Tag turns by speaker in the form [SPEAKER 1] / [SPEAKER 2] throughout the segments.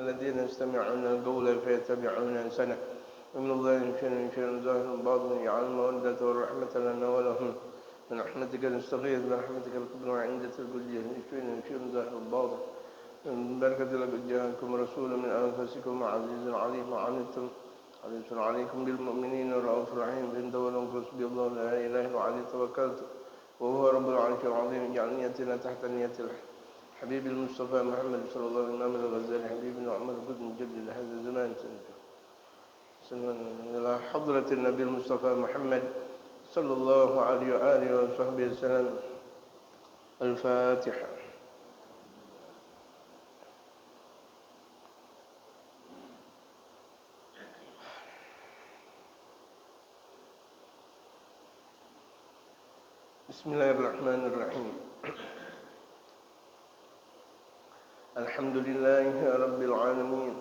[SPEAKER 1] الذين يستمعون القول فيتبعون أحسنه ومن الله شيء ظاهر باطن يجعل المودة والرحمة لنا ولهم من رحمتك نستغيث برحمتك الكبرى عندة الكلية شيء ظاهر باطن من بركة لقد جاءكم رسول من أنفسكم عزيز عليم وعنتم حريص عليكم بالمؤمنين رؤوف رحيم فإن تولوا فحسبي الله لا إله إلا عليه توكلت وهو رب العرش العظيم اجعل نيتنا تحت نية حبيب المصطفى محمد صلى الله عليه وسلم الغزالي حبيبنا عمر بن مجدد هذا الزمان إلى حضرة النبي المصطفى محمد صلى الله عليه وآله وصحبه وسلم. الفاتحة. بسم الله الرحمن الرحيم. الحمد لله رب العالمين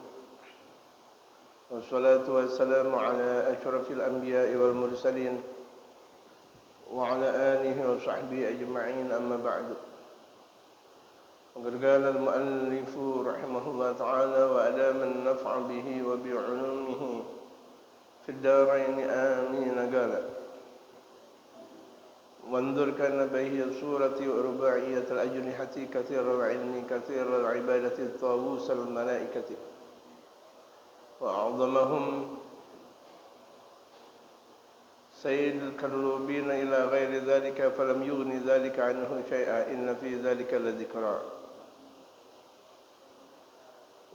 [SPEAKER 1] والصلاة والسلام على أشرف الأنبياء والمرسلين وعلى آله وصحبه أجمعين أما بعد. وقد قال المؤلف رحمه الله تعالى وأدام النفع به وبعلومه في الدارين آمين. قال وانظر كان بهي الصورة رباعية الأجنحة كثير العلم كثير العبادة طاووس الملائكة وأعظمهم سيد الكروبين إلى غير ذلك فلم يغن ذلك عنه شيئا إن في ذلك لذكرى.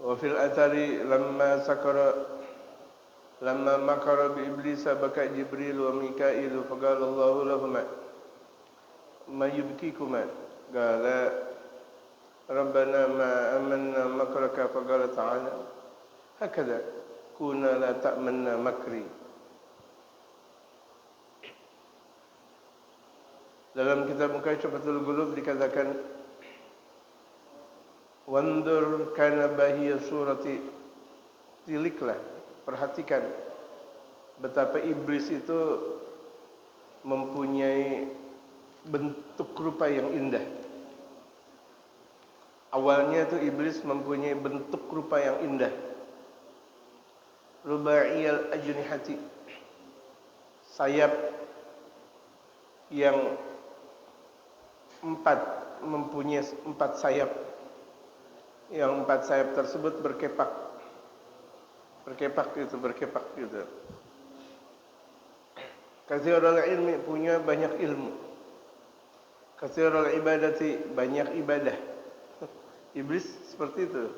[SPEAKER 1] وفي الأثر لما مكر بإبليس بكى جبريل وميكائيل فقال الله لهما ما يبكيكما قال ربنا ما أمنا مكرك فقال تعالى هكذا كونا لا تأمنا مكري. Dalam kitab Mukasyfatul Qulub dikatakan wandur kana bahiyya surati, tiliklah, perhatikan betapa iblis itu mempunyai bentuk rupa yang indah. Awalnya itu iblis mempunyai bentuk rupa yang indah. Rubaiyal ajnihati, sayap yang mempunyai 4 sayap. Yang 4 sayap tersebut berkepak gitu. Katsirul ilmi, punya banyak ilmu. Katsirul ibadati, banyak ibadah. Iblis seperti itu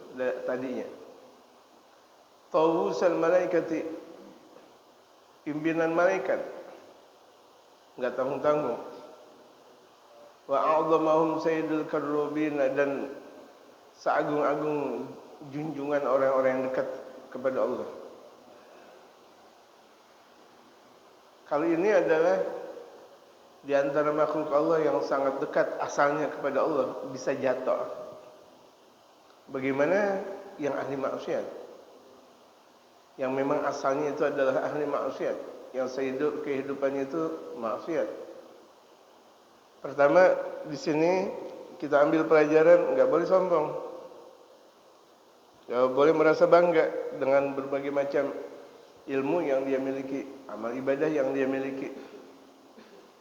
[SPEAKER 1] tadinya. Tawusal malaikati, pimpinan malaikat, enggak tanggung-tanggung. Wa a'dhamahum sayyidul karrubin, dan seagung-agung junjungan orang-orang yang dekat kepada Allah. Kali ini adalah di antara makhluk Allah yang sangat dekat asalnya kepada Allah, bisa jatuh. Bagaimana yang ahli maksiat? Yang memang asalnya itu adalah ahli maksiat, yang kehidupannya itu maksiat. Pertama, di sini kita ambil pelajaran enggak boleh sombong. Enggak boleh merasa bangga dengan berbagai macam ilmu yang dia miliki, amal ibadah yang dia miliki.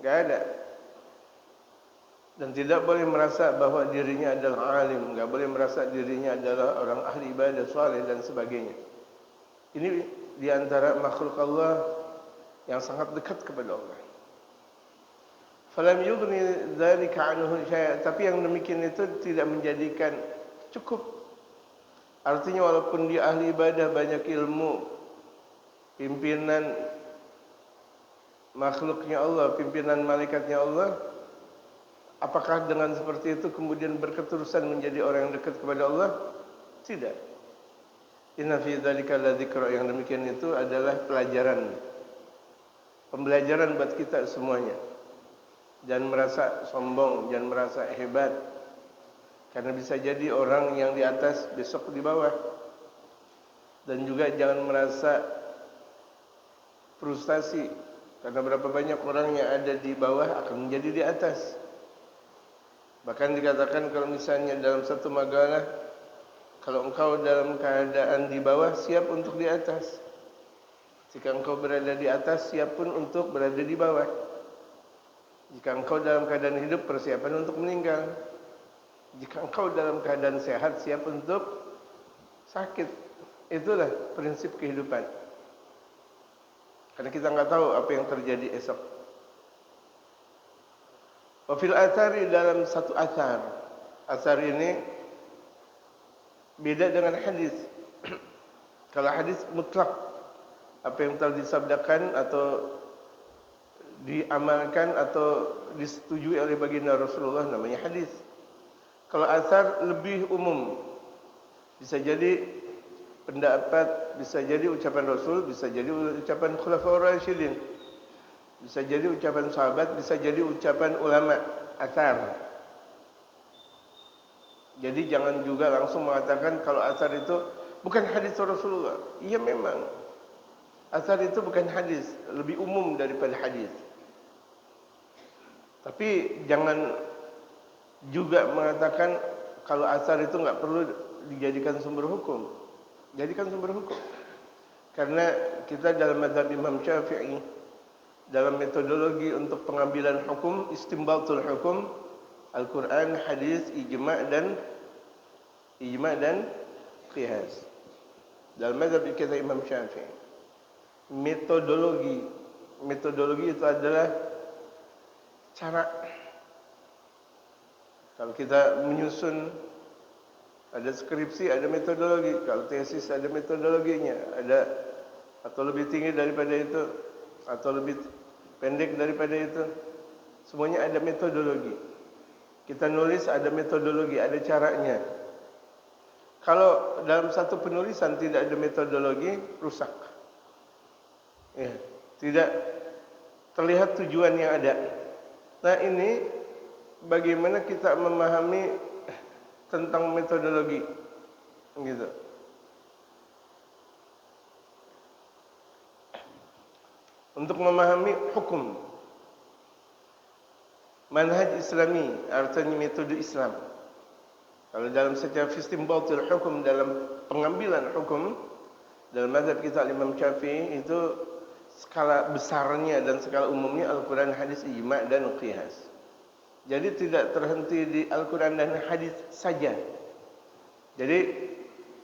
[SPEAKER 1] Enggak ada. Dan tidak boleh merasa bahwa dirinya adalah alim, enggak boleh merasa dirinya adalah orang ahli ibadah saleh dan sebagainya. Ini di antara makhluk Allah yang sangat dekat kepada Allah. Falam yughni dzalika anhu syai', tapi yang demikian itu tidak menjadikan cukup. Artinya walaupun dia ahli ibadah, banyak ilmu, pimpinan makhluknya Allah, pimpinan malaikatnya Allah, apakah dengan seperti itu kemudian berketerusan menjadi orang yang dekat kepada Allah? Tidak. Inna fi dzalika ladzikra, yang demikian itu adalah pelajaran, pembelajaran buat kita semuanya. Jangan merasa sombong, jangan merasa hebat, karena bisa jadi orang yang di atas besok di bawah. Dan juga jangan merasa frustasi, karena berapa banyak orang yang ada di bawah akan menjadi di atas. Bahkan dikatakan kalau misalnya dalam satu makalah, Kalau engkau dalam keadaan di bawah, siap untuk di atas. Jika engkau berada di atas, siap pun untuk berada di bawah. Jika engkau dalam keadaan hidup, persiapan untuk meninggal. Jika engkau dalam keadaan sehat, siap untuk sakit. Itulah prinsip kehidupan. Karena kita enggak tahu apa yang terjadi esok. Wa fil athari, dalam satu athar. Athar ini beda dengan hadis. Kalau hadis mutlak, apa yang telah disabdakan atau diamalkan atau disetujui oleh baginda Rasulullah namanya hadis. Kalau athar lebih umum, bisa jadi pendapat, bisa jadi ucapan Rasul, bisa jadi ucapan khulafaur rasyidin, bisa jadi ucapan sahabat, bisa jadi ucapan ulama. Athar. Jadi jangan juga langsung mengatakan kalau athar itu bukan hadis Rasulullah. Iya memang, athar itu bukan hadis, lebih umum daripada hadis. Tapi jangan juga mengatakan kalau athar itu enggak perlu dijadikan sumber hukum. Jadikan sumber hukum. Karena kita dalam mazhab Imam Syafi'i, dalam metodologi untuk pengambilan hukum, istinbatul hukum, Al-Quran, hadis, ijma' dan qiyas. Dalam mazhab kita Imam Syafi'i, metodologi itu adalah cara. Kalau kita menyusun, ada skripsi, ada metodologi. Kalau tesis, ada metodologinya. Ada atau lebih tinggi daripada itu, atau lebih pendek daripada itu. Semuanya ada metodologi. Kita nulis ada metodologi, ada caranya. Kalau dalam satu penulisan tidak ada metodologi, rusak. Ya, tidak terlihat tujuan yang ada. Nah, ini bagaimana kita memahami tentang metodologi, gitu. Untuk memahami hukum, manhaj Islami, artinya metode Islam. Kalau dalam setiap istinbatul hukum, dalam pengambilan hukum, dalam mazhab kita Imam Syafi'i itu skala besarnya dan skala umumnya Al-Quran, hadis, ijma' dan qiyas. Jadi tidak terhenti di Al-Quran dan hadis saja. Jadi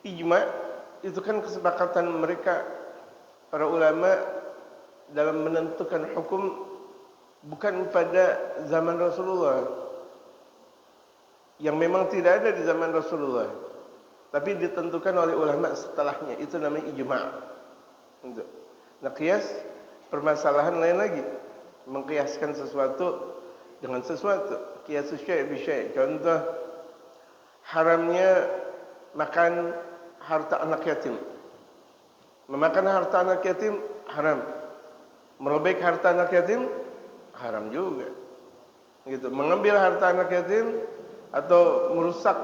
[SPEAKER 1] ijma' itu kan kesepakatan mereka, para ulama, dalam menentukan hukum bukan pada zaman Rasulullah, yang memang tidak ada di zaman Rasulullah, tapi ditentukan oleh ulama setelahnya. Itu namanya ijma'. Nah, qiyas permasalahan lain lagi, mengkiaskan sesuatu dengan sesuatu. Qiyasus syai' bi syai'. Contoh, haramnya makan harta anak yatim. Memakan harta anak yatim haram. Merobek harta anak yatim haram juga. Gitu. Mengambil harta anak yatim atau merusak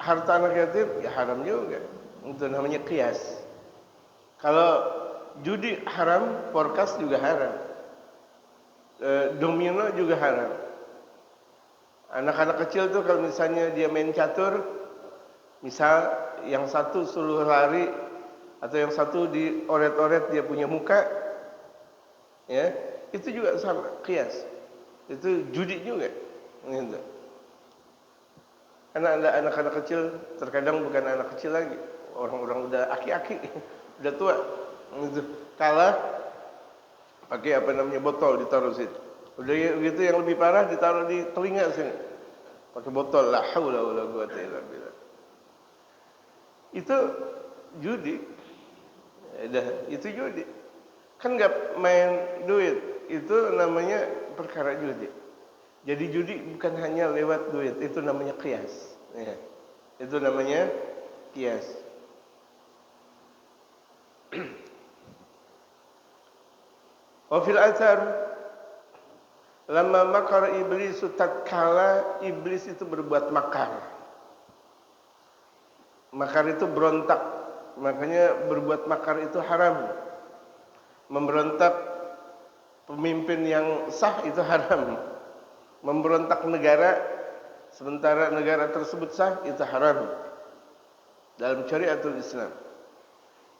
[SPEAKER 1] harta anak yatim ya haram juga. Itu namanya qiyas. Kalau judi haram, forecast juga haram. Domino juga haram. Anak-anak kecil tuh kalau misalnya dia main catur, misal yang satu suruh lari atau yang satu dioret-oret dia punya muka, ya, itu juga sama, qiyas. Itu judi juga, gitu. Karena ada anak-anak kecil, terkadang bukan anak kecil lagi, orang-orang udah aki-aki, udah tua, gitu. Kalah, pakai apa namanya, botol ditaruh situ. Udah gitu yang lebih parah ditaruh di telinga sini, pakai botol. La haula wala quwata illa billah. Itu judi. Itu judi. Kan enggak main duit, itu namanya perkara judi. Jadi judi bukan hanya lewat duit, itu namanya qiyas. Ya. Itu namanya qiyas. Wa fil athar, lamma makar iblis, tatkala iblis itu berbuat makar. Makar itu berontak, makanya berbuat makar itu haram. Memberontak pemimpin yang sah itu haram. Memberontak negara sementara negara tersebut sah itu haram. dalam syariatul Islam.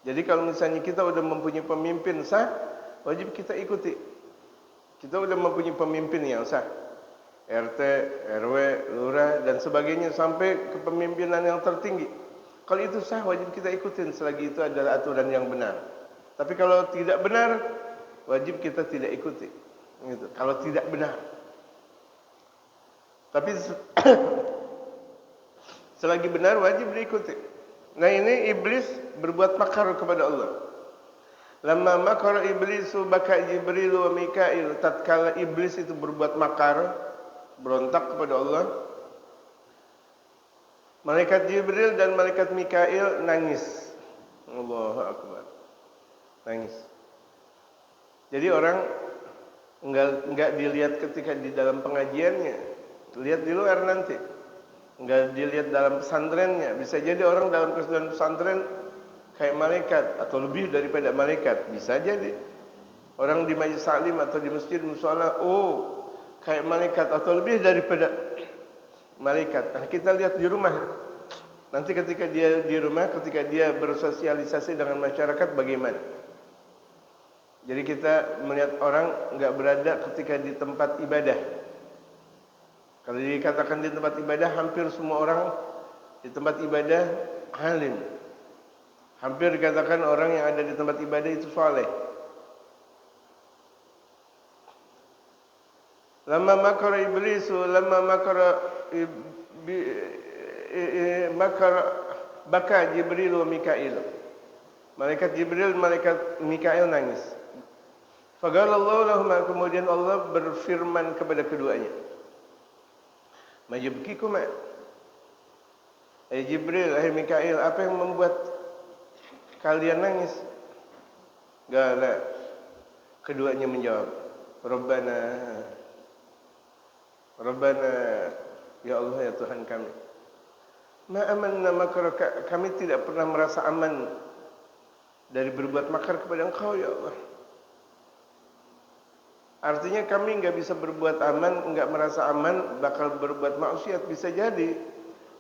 [SPEAKER 1] Jadi kalau misalnya kita sudah mempunyai pemimpin sah, wajib kita ikuti. Kita sudah mempunyai pemimpin yang sah, RT, RW, lurah dan sebagainya sampai kepemimpinan yang tertinggi. Kalau itu sah, wajib kita ikutin selagi itu adalah aturan yang benar. Tapi kalau tidak benar, wajib kita tidak ikuti. Gitu. Kalau tidak benar. Tapi selagi benar, wajib diikuti. Nah ini iblis berbuat makar kepada Allah. Lamma makara iblisu baka Jibril wa Mikail. Tatkala iblis itu berbuat makar, berontak kepada Allah, malaikat Jibril dan malaikat Mikail nangis. Allahu Akbar. Nangis. Jadi orang enggak dilihat ketika di dalam pengajiannya, lihat di luar nanti. Enggak dilihat dalam pesantrennya. Bisa jadi orang dalam kesudahan pesantren kayak malaikat atau lebih daripada malaikat. Bisa jadi orang di majelis salim atau di masjid mushola, oh kayak malaikat atau lebih daripada malaikat. Nah, kita lihat di rumah. Nanti ketika dia di rumah, ketika dia bersosialisasi dengan masyarakat bagaimana? Jadi kita melihat orang enggak berada ketika di tempat ibadah. Kalau dikatakan di tempat ibadah, hampir semua orang di tempat ibadah alim. Hampir dikatakan orang yang ada di tempat ibadah itu saleh. Lamma makara iblisu, lamma makara baka Jibril wa Mikail. Malaikat Jibril, malaikat Mikail nangis. Faqalallahu lahum, kemudian Allah berfirman kepada keduanya. Majibkikuma, Jibril, Mikail, apa yang membuat kalian nangis? Gala. Keduanya menjawab, Rabbana, ya Allah, ya Tuhan kami. Ma amanna makra, kami tidak pernah merasa aman dari berbuat makar kepada Engkau, ya Allah. Artinya kami enggak bisa berbuat aman, enggak merasa aman, bakal berbuat maksiat. Bisa jadi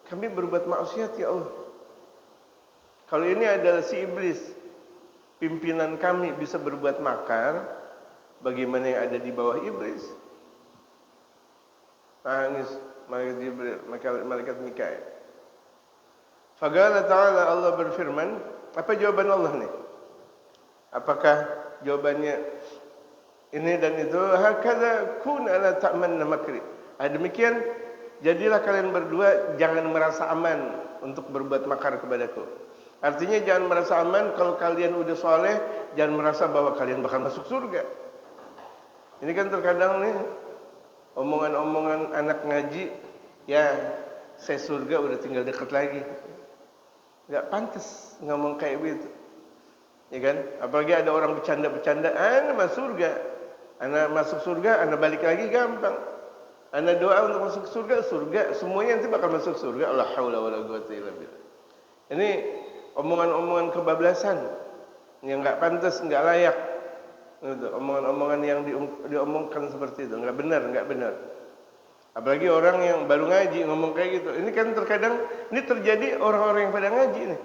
[SPEAKER 1] kami berbuat maksiat, ya Allah. Kalau ini adalah si iblis, pimpinan kami bisa berbuat makar, bagaimana yang ada di bawah iblis? Nangis malaikat Jibril, malaikat Mikail. Faqala ta'ala, Allah berfirman, apa jawaban Allah nih? Apakah jawabannya ini dan itu? Hakadha kun ala ta'manna makri. Demikian jadilah kalian berdua jangan merasa aman untuk berbuat makar kepadaku. Artinya jangan merasa aman kalau kalian udah soleh, jangan merasa bahwa kalian bakal masuk surga. Ini kan terkadang nih omongan-omongan anak ngaji, ya saya surga udah tinggal dekat lagi. Enggak pantas ngomong kayak begitu. Ya kan? Apalagi ada orang bercanda-bercanda, "Ana masuk surga." Ana masuk surga, ana balik lagi gampang. Ana doa untuk masuk surga, semuanya nanti bakal masuk surga. La haula wala quwata illa billah. Ini omongan-omongan kebablasan yang enggak pantas, enggak layak. Itu omongan-omongan yang diomongkan seperti itu, enggak benar. Apalagi orang yang baru ngaji ngomong kayak gitu. Ini kan terkadang ini terjadi orang-orang yang pada ngaji nih.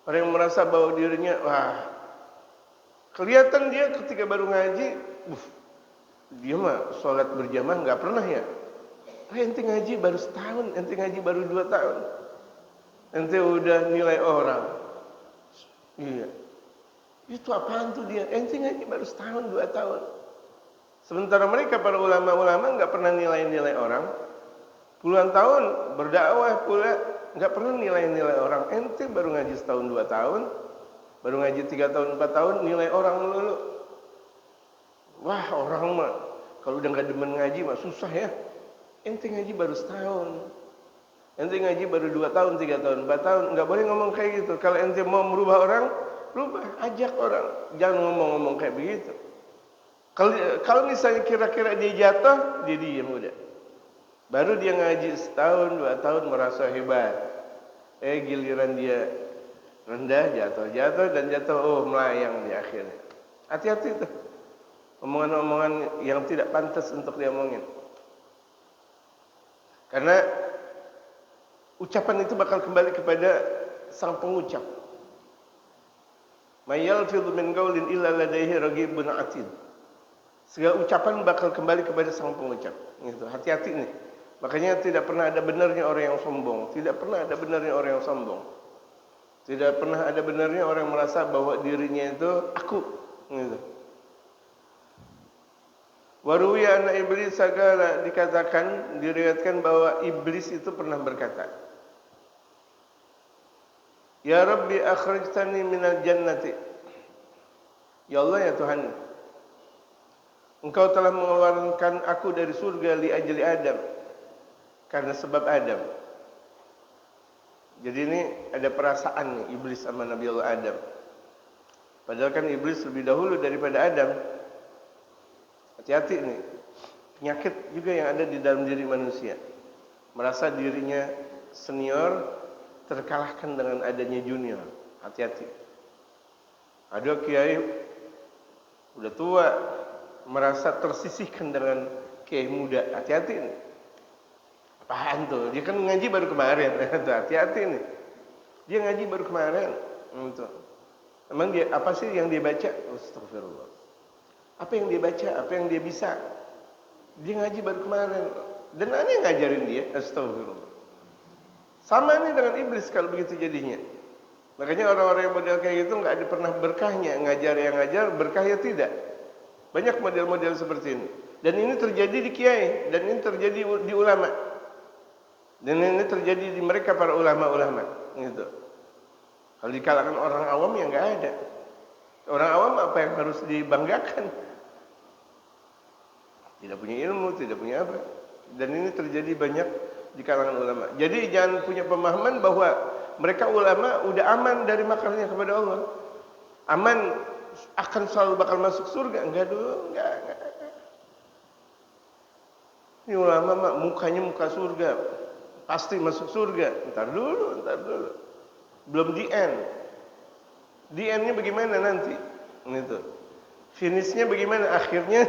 [SPEAKER 1] Orang yang merasa bahwa dirinya, wah, kelihatan dia ketika baru ngaji, dia mah sholat berjamaah nggak pernah ya. Ente ngaji baru setahun, ente ngaji baru 2 tahun, ente udah nilai orang. Iya, itu apaan tuh dia? Ente ngaji baru setahun 2 tahun. Sementara mereka para ulama-ulama nggak pernah nilai-nilai orang. Puluhan tahun berdakwah pula nggak pernah nilai-nilai orang. Ente baru ngaji setahun 2 tahun, baru ngaji 3 tahun 4 tahun nilai orang dulu. Wah, orang mah kalau udah nggak demen ngaji mah susah ya. Ente ngaji baru setahun, ente ngaji baru 2 tahun, 3 tahun, 4 tahun. Nggak boleh ngomong kayak gitu. Kalau ente mau merubah orang, rubah, ajak orang. Jangan ngomong-ngomong kayak begitu. Kalau misalnya kira-kira dia jatuh, dia diam udah. Baru dia ngaji setahun, 2 tahun merasa hebat. Giliran dia rendah, jatuh dan jatuh, oh melayang di akhirnya. Hati-hati tuh. Omongan-omongan yang tidak pantas untuk diomongin. Karena ucapan itu bakal kembali kepada sang pengucap. May yalfidhu min qaulin illa ladaihi raqibun atid. Segala ucapan bakal kembali kepada sang pengucap. Gitu. Hati-hati nih. Makanya tidak pernah ada benarnya orang yang sombong. Tidak pernah ada benarnya orang yang sombong. Tidak pernah ada benarnya orang yang merasa bahwa dirinya itu aku. Gitu. Waruwiya anna iblis segala dikatakan, diriwayatkan bahwa iblis itu pernah berkata, Ya Rabbi akhrijtani minal jannati. Ya Allah ya Tuhan, Engkau telah mengeluarkan aku dari surga li ajli Adam, karena sebab Adam. Jadi ini ada perasaan nih iblis sama Nabi Allah Adam. Padahal kan iblis lebih dahulu daripada Adam. Hati-hati nih, penyakit juga yang ada di dalam diri manusia. Merasa dirinya senior, terkalahkan dengan adanya junior. Hati-hati. Ada kiai udah tua, merasa tersisihkan dengan kiai muda. Hati-hati nih. Apaan tuh? Dia kan ngaji baru kemarin. Hati-hati nih. Dia ngaji baru kemarin. Emang dia apa sih yang dia baca? Astagfirullah. Apa yang dia baca? Apa yang dia bisa? Dia ngaji baru kemarin. Dan ada yang ngajarin dia. Astagfirullah. Sama nih dengan iblis kalau begitu jadinya. Makanya orang-orang yang model kayak gitu nggak ada pernah berkahnya. Ngajar yang ngajar, berkahnya tidak. Banyak model-model seperti ini. Dan ini terjadi di kiai. Dan ini terjadi di ulama. Dan ini terjadi di mereka para ulama-ulama. Gitu. Kalau di kalangan orang awam ya nggak ada. Orang awam apa yang harus dibanggakan? Tidak punya ilmu, tidak punya apa. Dan ini terjadi banyak di kalangan ulama. Jadi jangan punya pemahaman bahwa mereka ulama udah aman dari makarnya kepada Allah. Aman akan selalu bakal masuk surga. Enggak dulu, enggak. Ini ulama mak mukanya muka surga. Pasti masuk surga. Ntar dulu. Belum di end. Di endnya bagaimana nanti? Gitu. Finishnya bagaimana? Akhirnya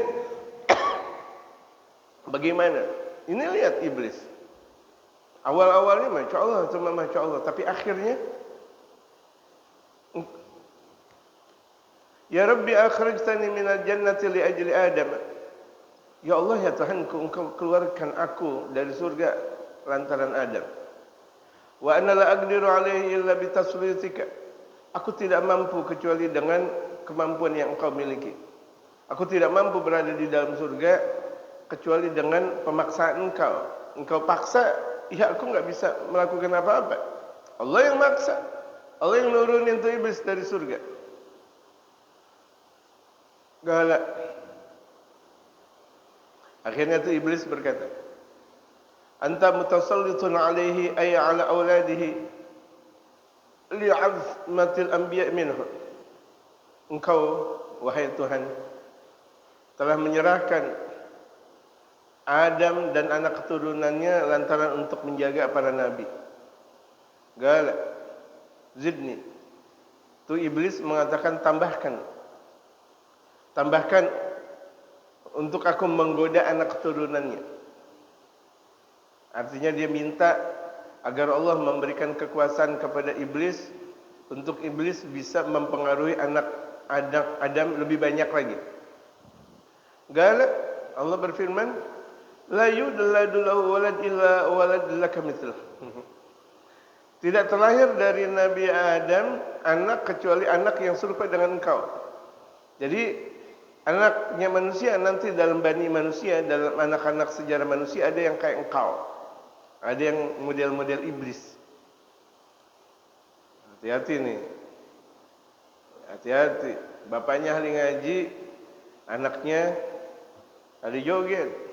[SPEAKER 1] bagaimana? Ini lihat iblis. Awal-awalnya Masya Allah, cuma Masya Allah. Tapi akhirnya, Ya Rabbi akhrijtani minal jannati li ajli Adam. Ya Allah ya Tuhanku, Engkau keluarkan aku dari surga lantaran Adam. Wa anna la aqdiru alaihi illa bitaslitika. Aku tidak mampu kecuali dengan kemampuan yang Engkau miliki. Aku tidak mampu berada di dalam surga kecuali dengan pemaksaan Engkau. Engkau paksa, ya aku nggak bisa melakukan apa-apa. Allah yang maksa. Allah yang nurunin tuh iblis dari surga. Galak. Akhirnya tuh iblis berkata, Anta mutasallitun alaihi ay ala auladihi li'azmatil anbiya minhu. Engkau, wahai Tuhan, telah menyerahkan Adam dan anak keturunannya lantaran untuk menjaga para nabi. Galak. Zidni. Tu iblis mengatakan tambahkan untuk aku menggoda anak keturunannya. Artinya dia minta agar Allah memberikan kekuasaan kepada iblis untuk iblis bisa mempengaruhi anak Adam lebih banyak lagi. Galak. Allah berfirman, La yudladu lahu walad illa walad laka mithluh. Tidak terlahir dari Nabi Adam anak kecuali anak yang serupa dengan engkau. Jadi anaknya manusia nanti dalam bani manusia, dalam anak-anak sejarah manusia ada yang kayak engkau. Ada yang model-model iblis. Hati-hati nih. Hati-hati. Bapaknya ahli ngaji, anaknya ahli joget.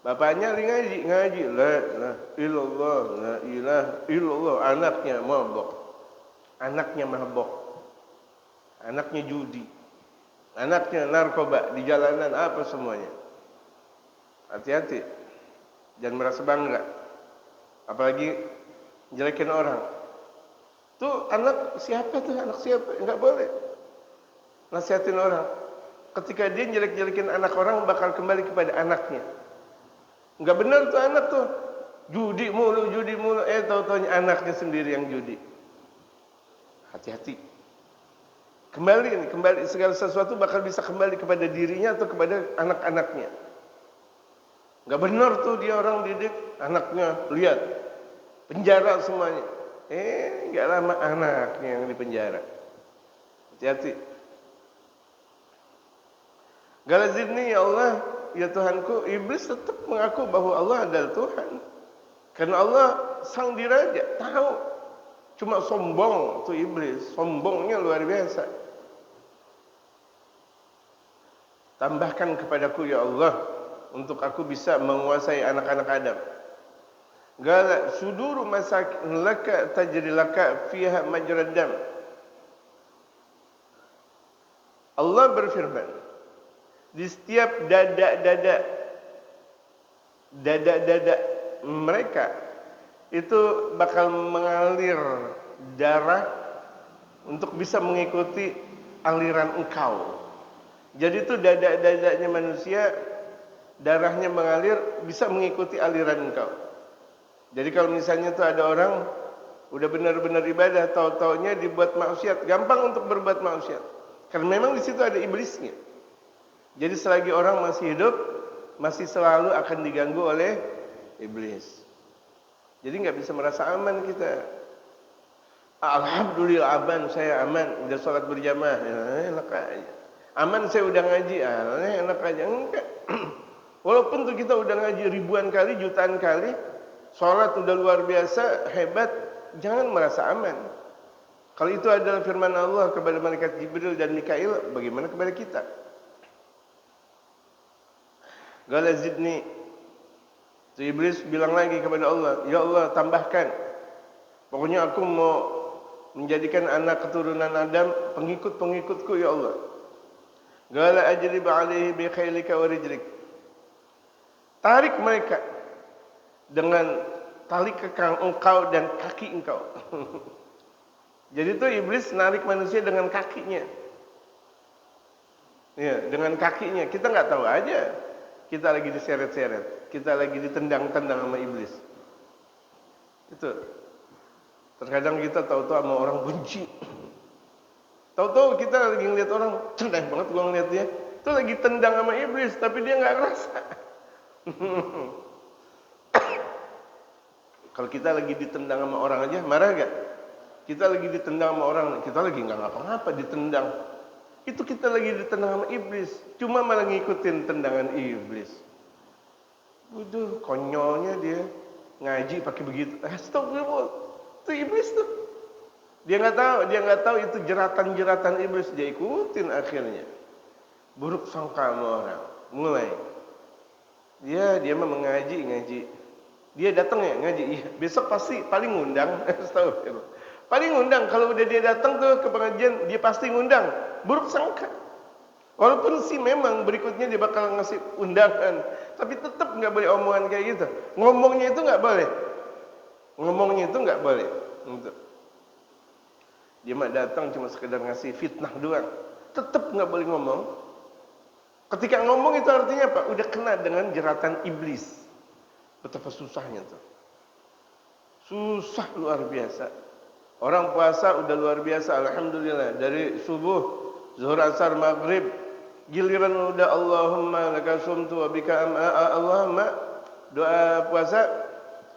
[SPEAKER 1] Bapaknya ngaji, la ilaha illallah, la ilaha illallah. Anaknya mabok, anaknya judi, anaknya narkoba di jalanan, apa semuanya. Hati-hati, jangan merasa bangga, apalagi jelekin orang. Tuh anak siapa tuh, anak siapa? Enggak boleh nasihatin orang. Ketika dia jelek-jelekin anak orang, bakal kembali kepada anaknya. Enggak benar tuh anak tuh. Judi mulu. Tahu-taunya anaknya sendiri yang judi. Hati-hati. Kembali segala sesuatu bakal bisa kembali kepada dirinya atau kepada anak-anaknya. Nggak benar tuh dia orang didik anaknya, lihat penjara semuanya. Nggak lama anaknya yang di penjara. Hati-hati. Galazidni ya Allah, ya Tuhanku, iblis tetap mengaku bahwa Allah adalah Tuhan. Karena Allah sang diraja, tahu. Cuma sombong tuh iblis, sombongnya luar biasa. Tambahkan kepadaku ya Allah, untuk aku bisa menguasai anak-anak Adam. Gala suduru masakin laka tajri laka fiha majrad dam. Allah berfirman, di setiap dada-dada mereka itu bakal mengalir darah untuk bisa mengikuti aliran engkau. Jadi itu dada-dadanya manusia, darahnya mengalir bisa mengikuti aliran engkau. Jadi kalau misalnya tuh ada orang udah benar-benar ibadah, tahu-taunya dibuat maksiat, gampang untuk berbuat maksiat. Karena memang di situ ada iblisnya. Jadi selagi orang masih hidup, masih selalu akan diganggu oleh iblis. Jadi nggak bisa merasa aman kita. Alhamdulillah aman, saya aman, udah sholat berjamaah, enak aja. Aman saya udah ngaji, enak aja. Enggak. Walaupun tuh kita udah ngaji ribuan kali, jutaan kali, sholat udah luar biasa, hebat, jangan merasa aman. Kalau itu adalah firman Allah kepada malaikat Jibril dan Mikail, bagaimana kepada kita? Galazidni, iblis bilang lagi kepada Allah, ya Allah tambahkan. Pokoknya aku mau menjadikan anak keturunan Adam pengikut-pengikutku ya Allah. Gala ajrib alaihi bi khailika wa rijlik. Tarik mereka dengan tali kekang engkau dan kaki engkau. Jadi itu iblis narik manusia dengan kakinya. Ya, dengan kakinya. Kita nggak tahu aja. Kita lagi diseret-seret, kita lagi ditendang-tendang sama iblis. Itu. Terkadang kita tahu-tahu sama orang benci. Tahu-tahu kita lagi ngeliat orang, cendah banget gua ngeliat dia. Itu lagi tendang sama iblis, tapi dia nggak ngerasa. Kalau kita lagi ditendang sama orang aja, marah gak? Kita lagi ditendang sama orang, kita lagi nggak ngapa-ngapa ditendang. Itu kita lagi ditendang sama iblis, cuma malah ngikutin tendangan iblis. Waduh, konyolnya dia ngaji pakai begitu. Astagfirullah, itu iblis tuh. Dia nggak tahu itu jeratan-jeratan iblis, dia ikutin akhirnya. Buruk sangka sama orang, mulai. Dia mah ngaji. Dia datang ya ngaji, iya. Besok pasti paling ngundang. Astagfirullah. Paling ngundang, kalau udah dia datang tuh ke pengajian, dia pasti ngundang. Buruk sangka. Walaupun sih memang berikutnya dia bakal ngasih undangan, tapi tetap nggak boleh omongan kayak gitu. Ngomongnya itu nggak boleh. Untuk dia mah datang cuma sekedar ngasih fitnah doang. Tetap nggak boleh ngomong. Ketika ngomong itu artinya apa? Udah kena dengan jeratan iblis. Betapa susahnya tuh. Susah luar biasa. Orang puasa udah luar biasa, alhamdulillah. Dari subuh, zuhur, asar, maghrib, giliran udah Allahumma laka sumtu wa bika Allahumma doa puasa,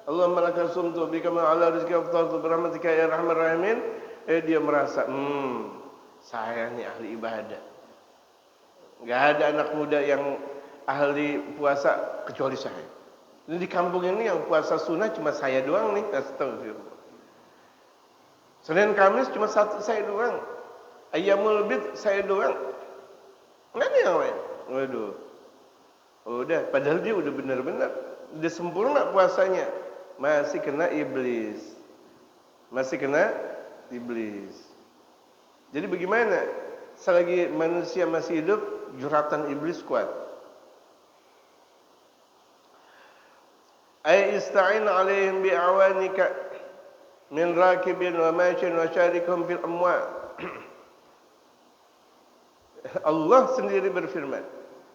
[SPEAKER 1] Allahumma laka sumtu wa bika ala rizki aftartu birahmatika ya rahman rahimin. Dia merasa, saya nih ahli ibadah. Nggak ada anak muda yang ahli puasa kecuali saya. Ini di kampung ini yang puasa sunnah cuma saya doang nih. Astagfirullah. Senin Kamis cuma satu saya doang. Ayyamul bid saya doang. Nggak ada yang lain. Waduh. Udah, padahal dia udah benar-benar udah sempurna puasanya. Masih kena iblis. Jadi bagaimana? Selagi manusia masih hidup, jeratan iblis kuat. Ay ista'in alaihim bi'awanika min rakibin wa mashin wa syarikhum fil amwal. Allah sendiri berfirman,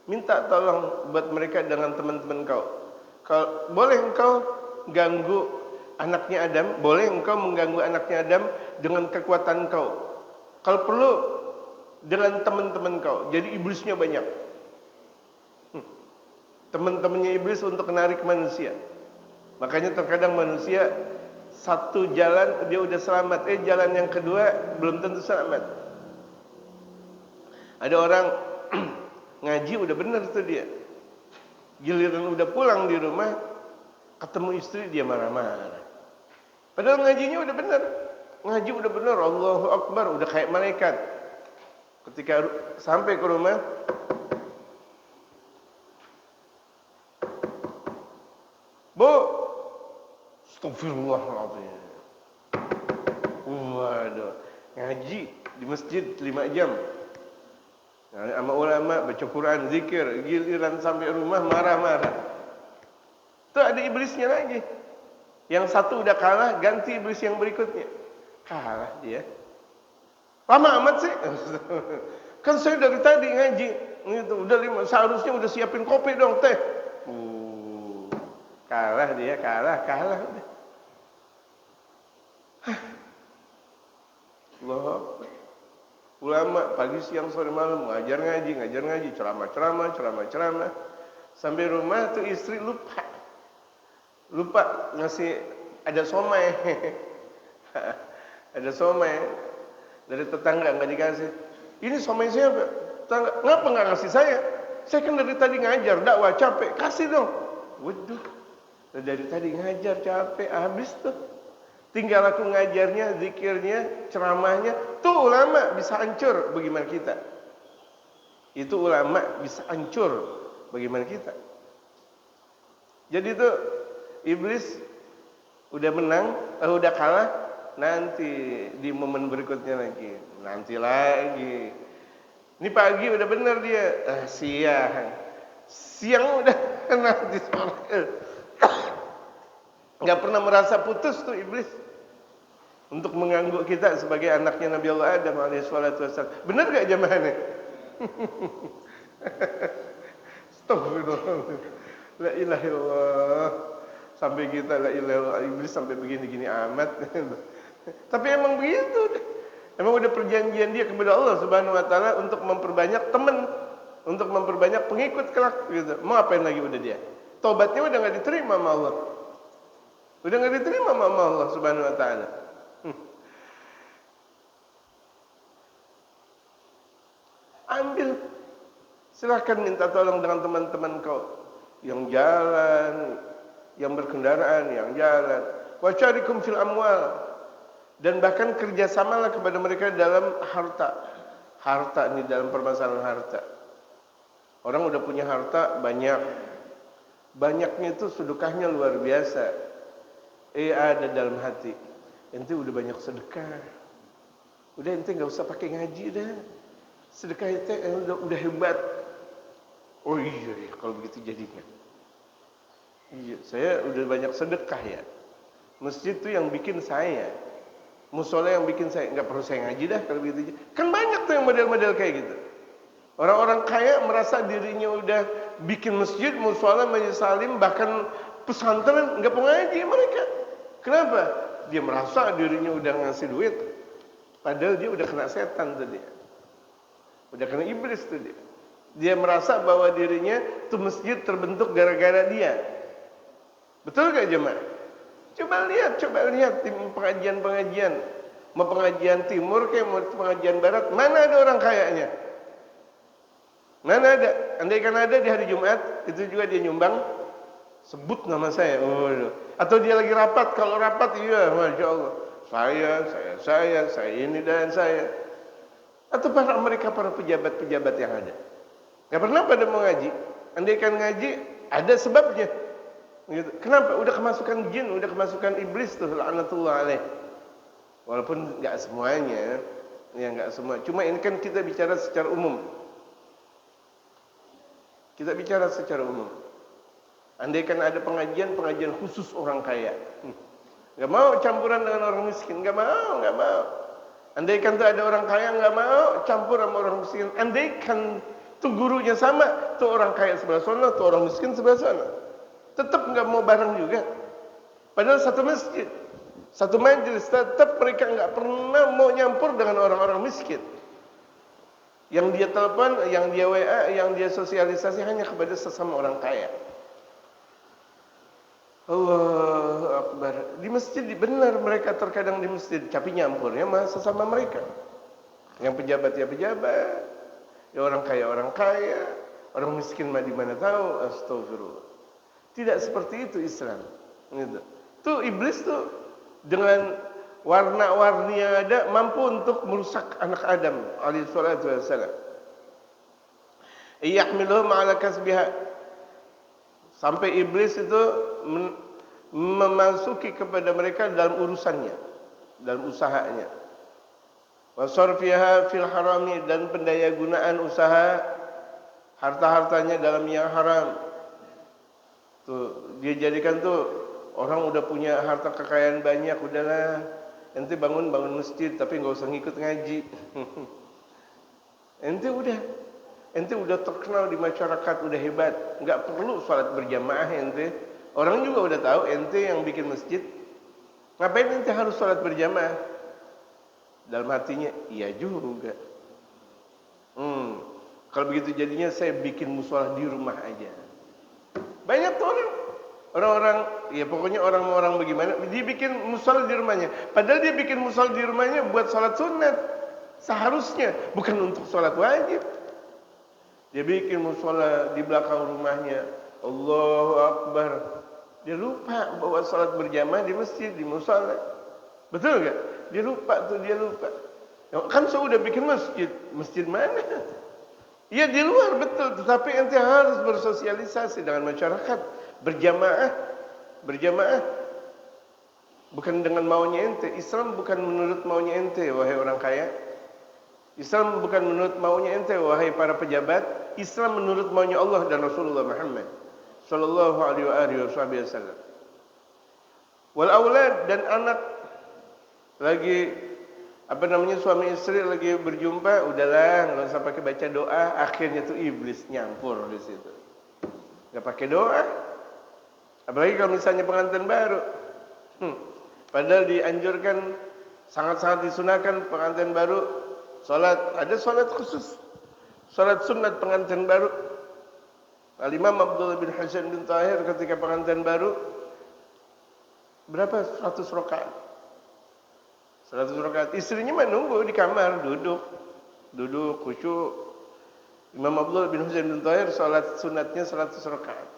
[SPEAKER 1] minta tolong buat mereka dengan teman-teman kau. Kalau boleh engkau ganggu anaknya Adam, boleh engkau mengganggu anaknya Adam dengan kekuatan kau. Kalau perlu dengan teman-teman kau. Jadi iblisnya banyak. Teman-temannya iblis untuk menarik manusia. Makanya terkadang manusia satu jalan dia udah selamat, jalan yang kedua belum tentu selamat. Ada orang ngaji udah benar tuh dia. Giliran udah pulang di rumah, ketemu istri dia marah-marah. Padahal ngajinya udah benar. Ngaji udah benar, Allahu Akbar, udah kayak malaikat. Ketika sampai ke rumah, Bu, astagfirullahaladzim. Waduh, ngaji di masjid 5 jam. Sama ulama baca Quran, zikir, giliran sampai rumah marah-marah. Tuh ada iblisnya lagi. Yang satu udah kalah, ganti iblis yang berikutnya. Kalah dia. Lama amat sih. Kan saya dari tadi ngaji. Gitu, udah seharusnya udah siapin kopi dong, teh. Kalah dia, kalah. Allah. Ulama pagi siang sore malam ngajar ngaji, ceramah. Sampai rumah tuh istri lupa ngasih ada somai. Ada somai dari tetangga nggak dikasih. Ini somai siapa? Tetangga, ngapa nggak ngasih saya? Saya kan dari tadi ngajar dakwah capek, kasih dong. Waduh, dari tadi ngajar capek, habis tuh. Tinggal aku ngajarnya, zikirnya, ceramahnya. Tuh ulama bisa hancur bagaimana kita. Itu ulama bisa hancur bagaimana kita. Jadi tuh iblis udah menang, udah kalah, nanti di momen berikutnya lagi. Nanti lagi. Ini pagi udah bener dia, siang udah nanti sore. Nggak pernah merasa putus tuh iblis untuk mengganggu kita sebagai anaknya Nabi Allah Adam alaihissalam. Benar gak jamaahnya? Astagfirullah. La ilaha illallah. Sampai kita la ilaha illallah, iblis sampai begini-gini amat. Tapi emang begitu. Emang udah perjanjian dia kepada Allah Subhanahu wa taala untuk memperbanyak teman, untuk memperbanyak pengikut kelak gitu. Mau apain lagi udah dia? Tobatnya udah enggak diterima sama Allah. Udah enggak diterima sama Allah Subhanahu wa taala. Ambil, silahkan minta tolong dengan teman-teman kau yang jalan, yang berkendaraan, yang jalan. Wacarikum fil amwal, dan bahkan kerjasamalah kepada mereka dalam harta. Harta ini dalam permasalahan harta. Orang udah punya harta banyak, banyaknya itu sedekahnya luar biasa. Ada dalam hati. Ente udah banyak sedekah. Udah ente nggak usah pakai ngaji dah. Sedekah itu udah hebat. Oh iya, kalau begitu jadinya. Iya, saya udah banyak sedekah ya. Masjid itu yang bikin saya. Musola yang bikin saya. Nggak perlu saya ngaji dah kalau begitu. Kan banyak tuh yang model-model kayak gitu. Orang-orang kaya merasa dirinya udah bikin masjid, musola, majelis salim, bahkan pesantren, nggak mau ngaji mereka. Kenapa? Dia merasa dirinya udah ngasih duit. Padahal dia udah kena setan tuh dia. Udah kena iblis tuh dia. Dia merasa bahwa dirinya tuh masjid terbentuk gara-gara dia. Betul gak jemaah? Coba lihat pengajian-pengajian. Mau pengajian timur kayak mau pengajian barat, mana ada orang kayanya? Mana ada? Andai kan ada di hari Jumat, itu juga dia nyumbang. Sebut nama saya. Oh, atau dia lagi rapat, kalau rapat iya, Masya Allah. Saya ini dan saya. Atau mereka para pejabat-pejabat yang ada. Gak pernah pada mau ngaji. Andaikan ngaji, ada sebabnya. Gitu. Kenapa? Udah kemasukan jin, udah kemasukan iblis tuh, la'natullah alaih. Walaupun gak semuanya, ya gak semua. Cuma ini kan kita bicara secara umum. Kita bicara secara umum. Andaikan ada pengajian khusus orang kaya. Gak mau campuran dengan orang miskin, gak mau. Andaikan tuh ada orang kaya nggak mau campur sama orang miskin. Andaikan tuh gurunya sama, tuh orang kaya sebelah sana, tuh orang miskin sebelah sana, tetap nggak mau bareng juga. Padahal satu masjid, satu majelis, tetap mereka nggak pernah mau nyampur dengan orang-orang miskin. Yang dia telepon, yang dia WA, yang dia sosialisasi hanya kepada sesama orang kaya. Allahu Akbar. Di masjid benar mereka terkadang di masjid, tapi nyampurnya sama sesama mereka. Yang pejabat ya pejabat, ya orang kaya, orang miskin mah di mana tahu. Astagfirullah. Tidak seperti itu Islam. Gitu. Tuh iblis tuh dengan warna-warni yang ada mampu untuk merusak anak Adam alaihi salatu wassalam. Yahmiluhum ala kasbiha. Sampai iblis itu memasuki kepada mereka dalam urusannya, dalam usahanya. Wa sarfiha fil harami, dan pendaya gunaan usaha harta-hartanya dalam yang haram. Tuh dia jadikan tuh orang udah punya harta kekayaan banyak, udahlah ente bangun masjid tapi nggak usah ngikut ngaji. ente udah terkenal di masyarakat, udah hebat, nggak perlu sholat berjamaah ente. Orang juga udah tahu ente yang bikin masjid. Ngapain ente harus sholat berjamaah? Dalam hatinya, iya juga. Kalau begitu jadinya saya bikin musola di rumah aja. Banyak tuh orang-orang, ya pokoknya orang-orang bagaimana, dia bikin musola di rumahnya. Padahal dia bikin musola di rumahnya buat sholat sunat. Seharusnya, bukan untuk sholat wajib. Dia bikin musola di belakang rumahnya. Allahu Akbar. Dia lupa bahwa sholat berjamaah di masjid, di musola. Betul enggak? Dia lupa. Kan saya udah bikin masjid. Masjid mana? Iya di luar betul, tetapi ente harus bersosialisasi dengan masyarakat, berjamaah. Bukan dengan maunya ente. Islam bukan menurut maunya ente, wahai orang kaya. Islam bukan menurut maunya ente, wahai para pejabat. Islam menurut maunya Allah dan Rasulullah Muhammad sallallahu alaihi wasallam. Wal aulad, dan anak lagi suami istri lagi berjumpa, udahlah enggak usah pakai baca doa. Akhirnya tuh iblis nyampur di situ. Enggak pakai doa. Apalagi kalau misalnya pengantin baru. Padahal dianjurkan, sangat-sangat disunahkan pengantin baru salat, ada salat khusus. Salat sunat pengantin baru. Al-Imam Abdullah bin Hasan bin Tahir ketika pengantin baru berapa? 100 rakaat. 100 rakaat. Istrinya menunggu di kamar, duduk khusyuk. Imam Abdullah bin Hasan bin Tahir salat sunatnya 100 rakaat.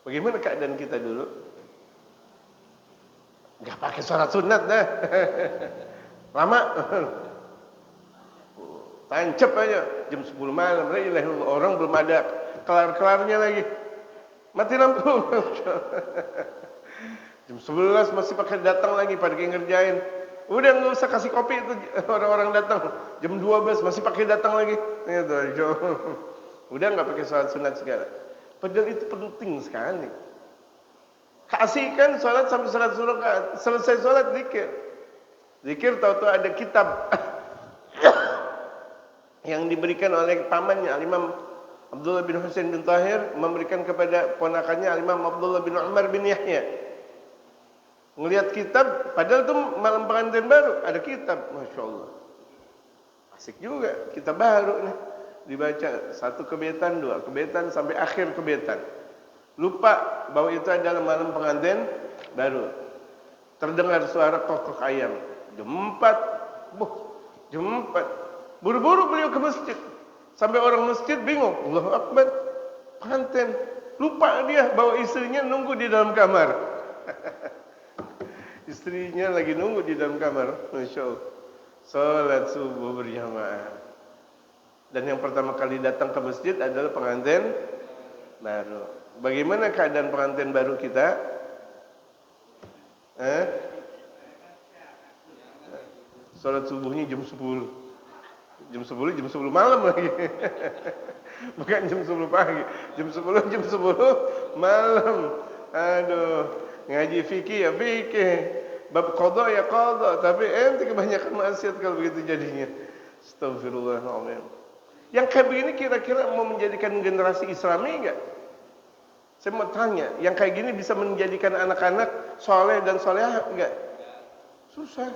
[SPEAKER 1] Bagaimana keadaan kita dulu? Enggak pakai salat sunat dah. Lama. Tancap aja jam 10 malam. Orang belum ada kelar-kelarnya lagi. Mati lampu. Jam 11 masih pakai datang lagi pada ngerjain. Udah enggak usah kasih kopi itu orang-orang datang. Jam 12 masih pakai datang lagi. Itu. Udah enggak pakai salat sunat segala. Padahal itu penting sekali. Kasihkan salat sampai 100 rakaat. Selesai salat zikir tahu-tahu ada kitab yang diberikan oleh pamannya Al-Imam Abdullah bin Husain bin Tahir, memberikan kepada ponakannya Al-Imam Abdullah bin Umar bin Yahya. Ngelihat kitab, padahal itu malam pengantin baru ada kitab, Masya Allah. Asik juga, kitab baru nih. Dibaca 1 kebetan, 2 kebetan sampai akhir kebetan. Lupa bahwa itu adalah malam pengantin baru. Terdengar suara kokok ayam. Jam 4. Jam 4. Buru-buru beliau ke masjid. Sampai orang masjid bingung. Allahu Akbar. Pengantin. Lupa dia bahwa istrinya nunggu di dalam kamar. Istrinya lagi nunggu di dalam kamar. Masya Allah. Salat subuh berjamaah. Dan yang pertama kali datang ke masjid adalah pengantin baru. Bagaimana keadaan pengantin baru kita? Salat subuhnya jam 10. Jam 10 malam lagi. Bukan jam 10 pagi. Jam 10 malam. Aduh, ngaji fikih ya fikih. Bab qada ya qada, tapi ente kebanyakan maksiat kalau begitu jadinya. Astagfirullahaladzim. Yang kayak begini kira-kira mau menjadikan generasi Islami enggak? Saya mau tanya, yang kayak gini bisa menjadikan anak-anak soleh dan solehah enggak? Susah.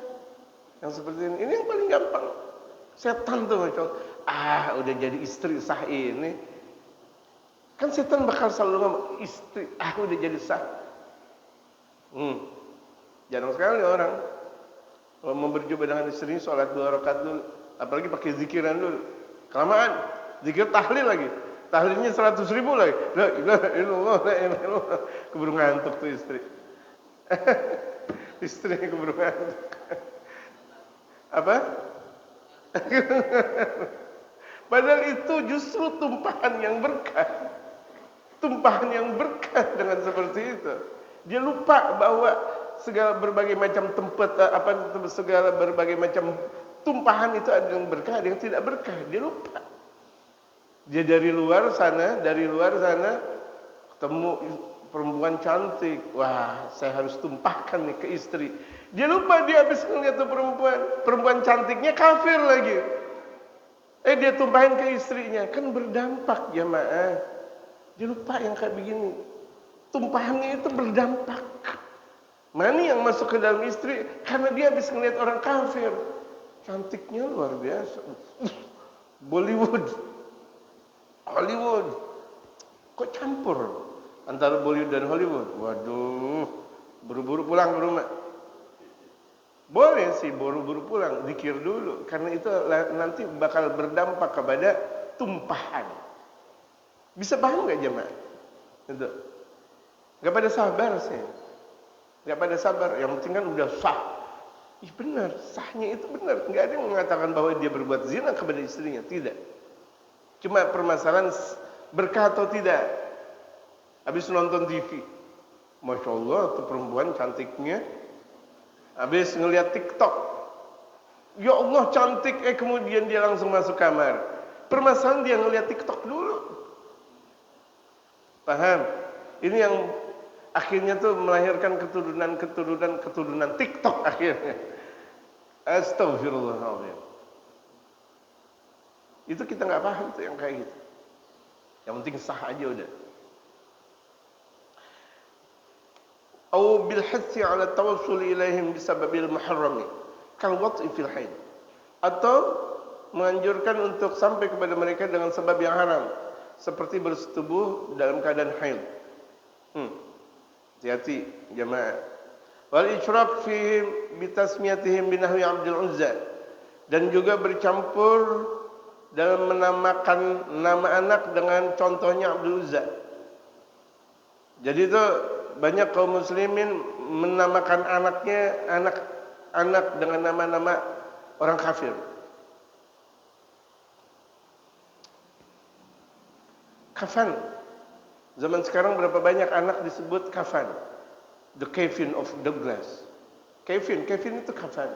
[SPEAKER 1] Yang seperti ini yang paling gampang. Setan tuh macam, udah jadi istri sah ini. Kan setan bakal selalu ngomong, istri, udah jadi sah. Jarang sekali orang kalau mau berjumpa dengan istri, sholat 2 rakaat dulu, apalagi pakai zikiran dulu. Kelamaan, zikir tahlil lagi. Tahlilnya 100.000 lagi. La ilaha illallah, la ilaha illallah. Keburu ngantuk tuh istri. Istrinya keburu ngantuk. Apa? Padahal itu justru tumpahan yang berkah. Tumpahan yang berkah dengan seperti itu. Dia lupa bahwa segala berbagai macam tempat, segala berbagai macam tumpahan itu ada yang berkah, ada yang tidak berkah. Dia lupa. Dia dari luar sana ketemu perempuan cantik. Wah, saya harus tumpahkan nih ke istri. Dia lupa, dia habis ngeliat tuh perempuan cantiknya kafir lagi. Dia tumpahin ke istrinya, kan berdampak jamaah. Dia lupa yang kayak begini. Tumpahannya itu berdampak. Mana yang masuk ke dalam istri karena dia habis ngeliat orang kafir. Cantiknya luar biasa. Bollywood, Hollywood. Kok campur antara Bollywood dan Hollywood? Waduh, buru-buru pulang ke rumah. Boleh sih buru-buru pulang, zikir dulu. Karena itu nanti bakal berdampak kepada tumpahan. Bisa paham gak jemaah? Itu. Gak pada sabar sih. Gak pada sabar. Yang penting kan udah sah. Benar, sahnya itu benar. Gak ada yang mengatakan bahwa dia berbuat zina kepada istrinya. Tidak. Cuma permasalahan berkah atau tidak. Habis nonton TV, Masya Allah tuh perempuan cantiknya. Habis ngelihat TikTok, ya Allah cantik. Kemudian dia langsung masuk kamar. Permasalahan dia ngelihat TikTok dulu. Paham? Ini yang akhirnya tuh melahirkan keturunan TikTok akhirnya. Astagfirullahaladzim. Itu kita nggak paham tuh yang kayak gitu. Yang penting sah aja udah. Au bil hathi ala tawassul ilaihim bisababil muharrami kal wat'i fil haid. Atau menganjurkan untuk sampai kepada mereka dengan sebab yang haram, seperti bersetubuh dalam keadaan haid. Hati-hati jemaah. Wal isyraq fihim bitasmiyatihim binahwi Abdul Uzza, dan juga bercampur dalam menamakan nama anak dengan contohnya Abdul Uzza. Jadi itu banyak kaum muslimin menamakan anaknya anak dengan nama-nama orang kafir. Kafan. Zaman sekarang berapa banyak anak disebut kafan. The Kevin of Douglas. Kevin itu kafan.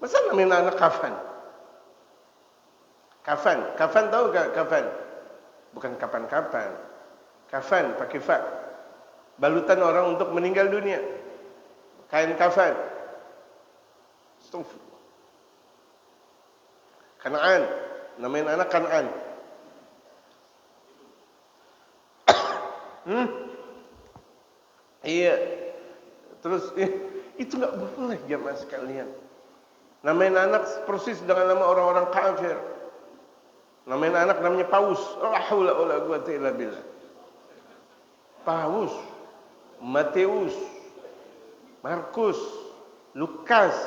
[SPEAKER 1] Masa namanya anak kafan? Kafan tahu gak kafan? Bukan kapan-kapan. Kafan pakai fa. Balutan orang untuk meninggal dunia. Kain kafan. Astagfirullah. Kanaan. Namain anak Kanaan. Iya. Terus itu nggak boleh jamaah sekalian. Namain anak persis dengan nama orang-orang kafir. Namain anak namanya Paus. La haula wala quwwata illa billah. Paus, Matius, Markus, Lukas.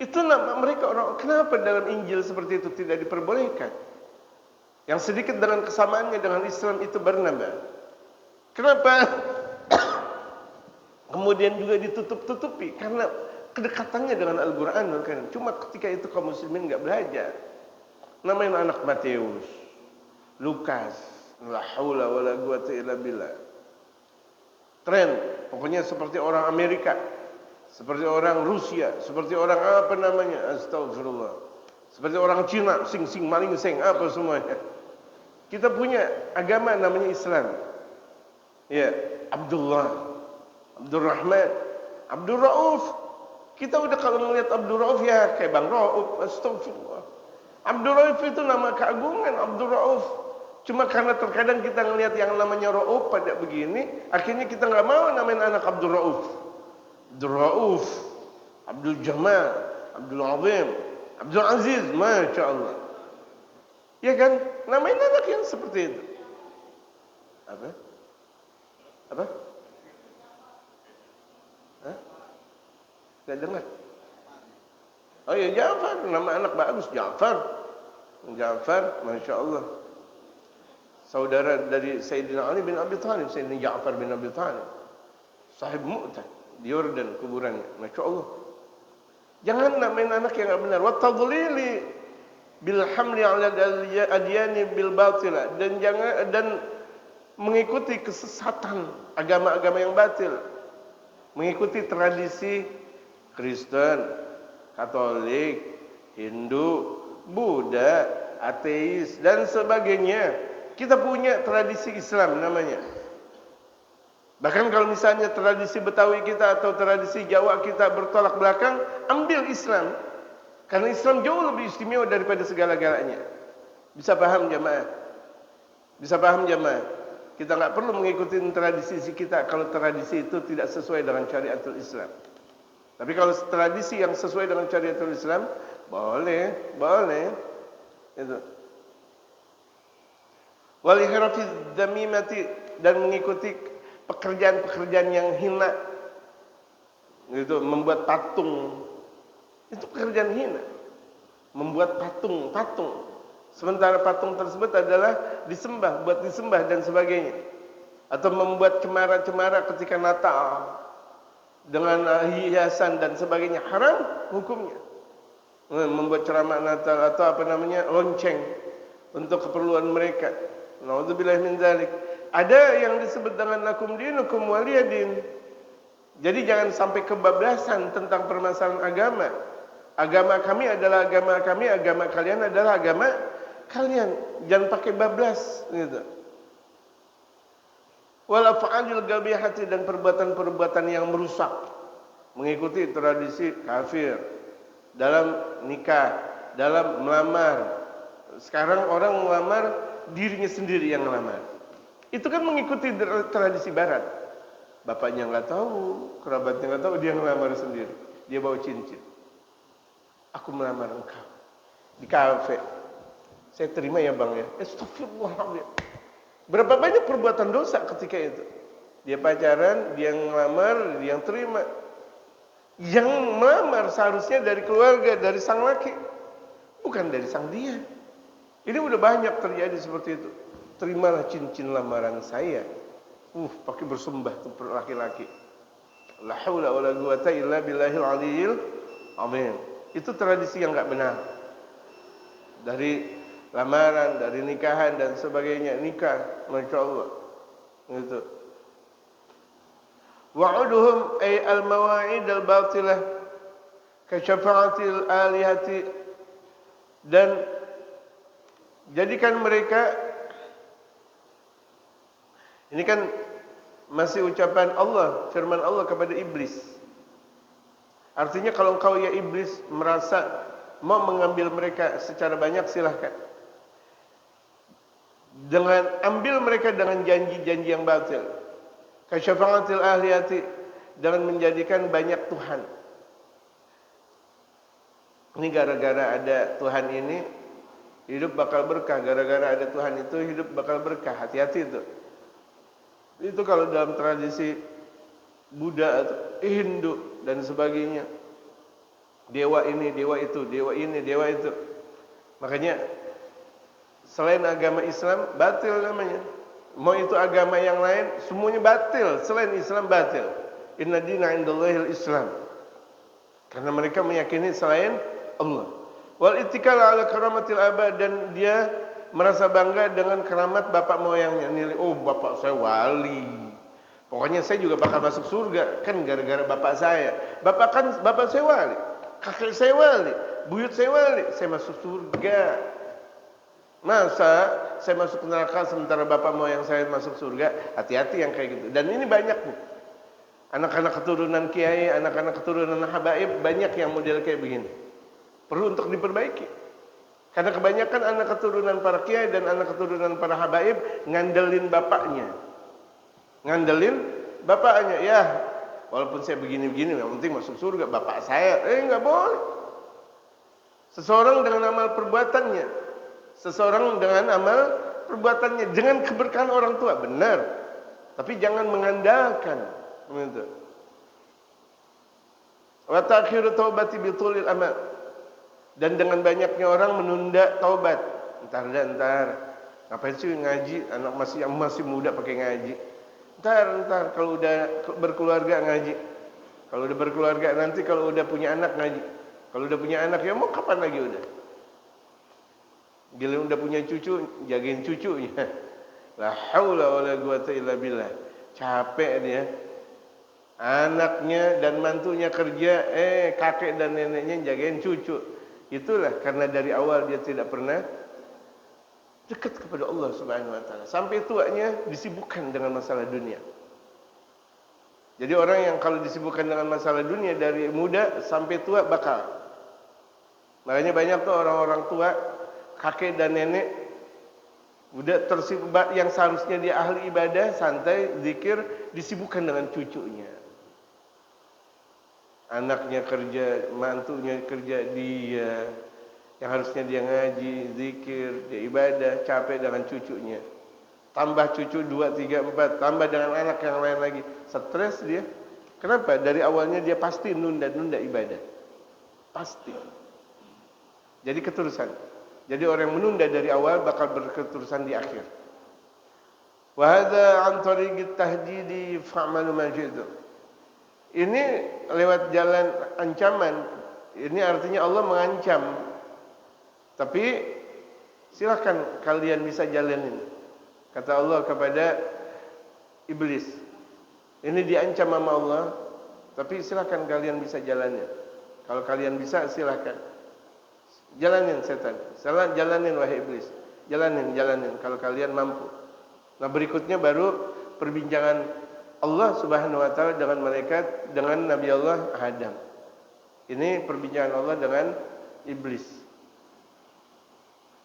[SPEAKER 1] Itu nama mereka orang. Kenapa dalam Injil seperti itu tidak diperbolehkan? Yang sedikit dengan kesamaannya dengan Islam itu bernama. Kenapa? Kemudian juga ditutup-tutupi karena kedekatannya dengan Al-Qur'an kan. Cuma ketika itu kaum muslimin enggak belajar. Namanya anak Matius, Lukas, la haula wala quwwata illa billah. Tren, pokoknya seperti orang Amerika, seperti orang Rusia, seperti orang apa namanya? Astagfirullah. Seperti orang Cina, sing maling sing apa semuanya. Kita punya agama namanya Islam. Ya, Abdullah, Abdul Rahman, Abdul Rauf. Kita udah kalau melihat Abdul Rauf ya kayak Bang Rauf, astagfirullah. Abdul Rauf itu nama keagungan, Abdul Rauf. Cuma karena terkadang kita ngelihat yang namanya Rauf pada begini, akhirnya kita nggak mau namain anak Abdul Rauf. Abdul Rauf, Abdul Jamal, Abdul Azim, Abdul Aziz, Masya Allah. Ya kan? Namain anak yang seperti itu. Apa? Apa? Hah? Gak dengar. Oh ya, Ja'far, nama anak bagus, Ja'far. Ja'far, Masya Allah. Saudara dari Sayyidina Ali bin Abi Thalib, Sayyidina Ja'far bin Abi Thalib. Sahib Mu'tah di Yordan kuburannya, Masya Allah. Jangan namain anak yang enggak benar. Wa tadlili bil hamli 'ala adyani bil batila, dan mengikuti kesesatan agama-agama yang batil. Mengikuti tradisi Kristen, Katolik, Hindu, Buddha, ateis dan sebagainya. Kita punya tradisi Islam namanya. Bahkan kalau misalnya tradisi Betawi kita atau tradisi Jawa kita bertolak belakang, ambil Islam. Karena Islam jauh lebih istimewa daripada segala-galanya. Bisa paham jamaah? Bisa paham jamaah? Kita nggak perlu mengikuti tradisi kita kalau tradisi itu tidak sesuai dengan syariatul Islam. Tapi kalau tradisi yang sesuai dengan syariatul Islam, boleh. Itu. Walihrafiz dzamimati, dan mengikuti pekerjaan-pekerjaan yang hina. Itu membuat patung. Itu pekerjaan hina. Membuat patung. Sementara patung tersebut adalah disembah, buat disembah dan sebagainya. Atau membuat cemara-cemara ketika Natal dengan hiasan dan sebagainya, haram hukumnya. Membuat ceramah Natal atau lonceng untuk keperluan mereka. Nauzubillah min dzalik. Ada yang disebut dengan lakum dinukum waliyadin. Jadi jangan sampai kebablasan tentang permasalahan agama. Agama kami adalah agama kami, agama kalian adalah agama kalian. Jangan pakai bablas gitu. Wal af'alil gabihati, dan perbuatan-perbuatan yang merusak. Mengikuti tradisi kafir dalam nikah, dalam melamar. Sekarang orang melamar dirinya sendiri yang melamar. Itu kan mengikuti tradisi barat. Bapaknya nggak tahu, kerabatnya nggak tahu, dia ngelamar sendiri. Dia bawa cincin. Aku melamar engkau di kafe. Saya terima ya bang ya. Astagfirullahaladzim. Berapa banyak perbuatan dosa ketika itu. Dia pacaran, dia ngelamar, dia yang terima. Yang melamar seharusnya dari keluarga, dari sang laki, bukan dari sang dia. Ini udah banyak terjadi seperti itu. Terimalah cincin lamaran saya. Pakai bersembah tuh laki-laki. La haula wala quwata illa billahil aliyil azim. Itu tradisi yang enggak benar. Dari lamaran, dari nikahan dan sebagainya, nikah, Masya Allah. Gitu. Wa'uduhum ay al-mawa'id al-batilah ka syafa'atil alihati, dan jadikan mereka, ini kan masih ucapan Allah, firman Allah kepada iblis. Artinya kalau engkau ya iblis merasa mau mengambil mereka secara banyak, silahkan. Dengan ambil mereka dengan janji-janji yang batil. Kasyafa'atil ahliyati, dengan menjadikan banyak Tuhan. Ini gara-gara ada Tuhan ini, hidup bakal berkah. Gara-gara ada Tuhan itu, hidup bakal berkah. Hati-hati itu. Itu kalau dalam tradisi Buddha atau Hindu dan sebagainya. Dewa ini, dewa itu, dewa ini, dewa itu. Makanya selain agama Islam, batil namanya. Mau itu agama yang lain, semuanya batil. Selain Islam, batil. Inna dina indallahil Islam. Karena mereka meyakini selain Allah. Wal ittikal ala karamatil aba, dan dia merasa bangga dengan keramat bapak moyangnya. Nilai, bapak saya wali. Pokoknya saya juga bakal masuk surga. Kan gara-gara bapak saya. Bapak saya wali. Kakek saya wali. Buyut saya wali. Saya masuk surga. Masa saya masuk neraka sementara bapak moyang saya masuk surga? Hati-hati yang kayak gitu. Dan ini banyak nih. Anak-anak keturunan kiai, anak-anak keturunan habaib, banyak yang model kayak begini. Perlu untuk diperbaiki. Karena kebanyakan anak keturunan para kiai dan anak keturunan para habaib ngandelin bapaknya. Ngandelin bapaknya. Ya, walaupun saya begini-begini, yang penting masuk surga bapak saya. Enggak boleh. Seseorang dengan amal perbuatannya. Seseorang dengan amal perbuatannya. Dengan keberkahan orang tua. Benar. Tapi jangan mengandalkan. Begitu. Wa ta'khiru taubati bitulil amal. Dan dengan banyaknya orang menunda taubat. Entar. Ngapain sih ngaji? Anak masih muda pakai ngaji. Entar kalau udah berkeluarga ngaji. Kalau udah berkeluarga nanti kalau udah punya anak ngaji. Kalau udah punya anak ya mau kapan lagi udah? Bila udah punya cucu, jagain cucunya. La haula wala quwata illa billah. Capek dia. Anaknya dan mantunya kerja, kakek dan neneknya jagain cucu. Itulah karena dari awal dia tidak pernah dekat kepada Allah Subhanahu wa taala. Sampai tuanya disibukkan dengan masalah dunia. Jadi orang yang kalau disibukkan dengan masalah dunia dari muda sampai tua bakal. Makanya banyak tuh orang-orang tua, kakek dan nenek udah tersibuk yang seharusnya dia ahli ibadah, santai, zikir, disibukkan dengan cucunya. Anaknya kerja, mantunya kerja, dia yang harusnya dia ngaji, zikir, dia ibadah, capek dengan cucunya. Tambah cucu 2, 3, 4, tambah dengan anak yang lain lagi. Stres dia. Kenapa? Dari awalnya dia pasti nunda-nunda ibadah. Pasti. Jadi keterusan. Jadi orang yang menunda dari awal bakal berketerusan di akhir. Wa hadza an tariqit tahdidi fa'malu ma syi'tum. Ini lewat jalan ancaman. Ini artinya Allah mengancam. Tapi silakan kalian bisa jalanin. Kata Allah kepada iblis. Ini diancam sama Allah, tapi silakan kalian bisa jalanin. Kalau kalian bisa silakan. Jalanin setan. Jalanin wahai iblis. Jalanin kalau kalian mampu. Nah, berikutnya baru perbincangan Allah Subhanahu wa taala dengan malaikat, dengan Nabi Allah Adam. Ini perbincangan Allah dengan iblis.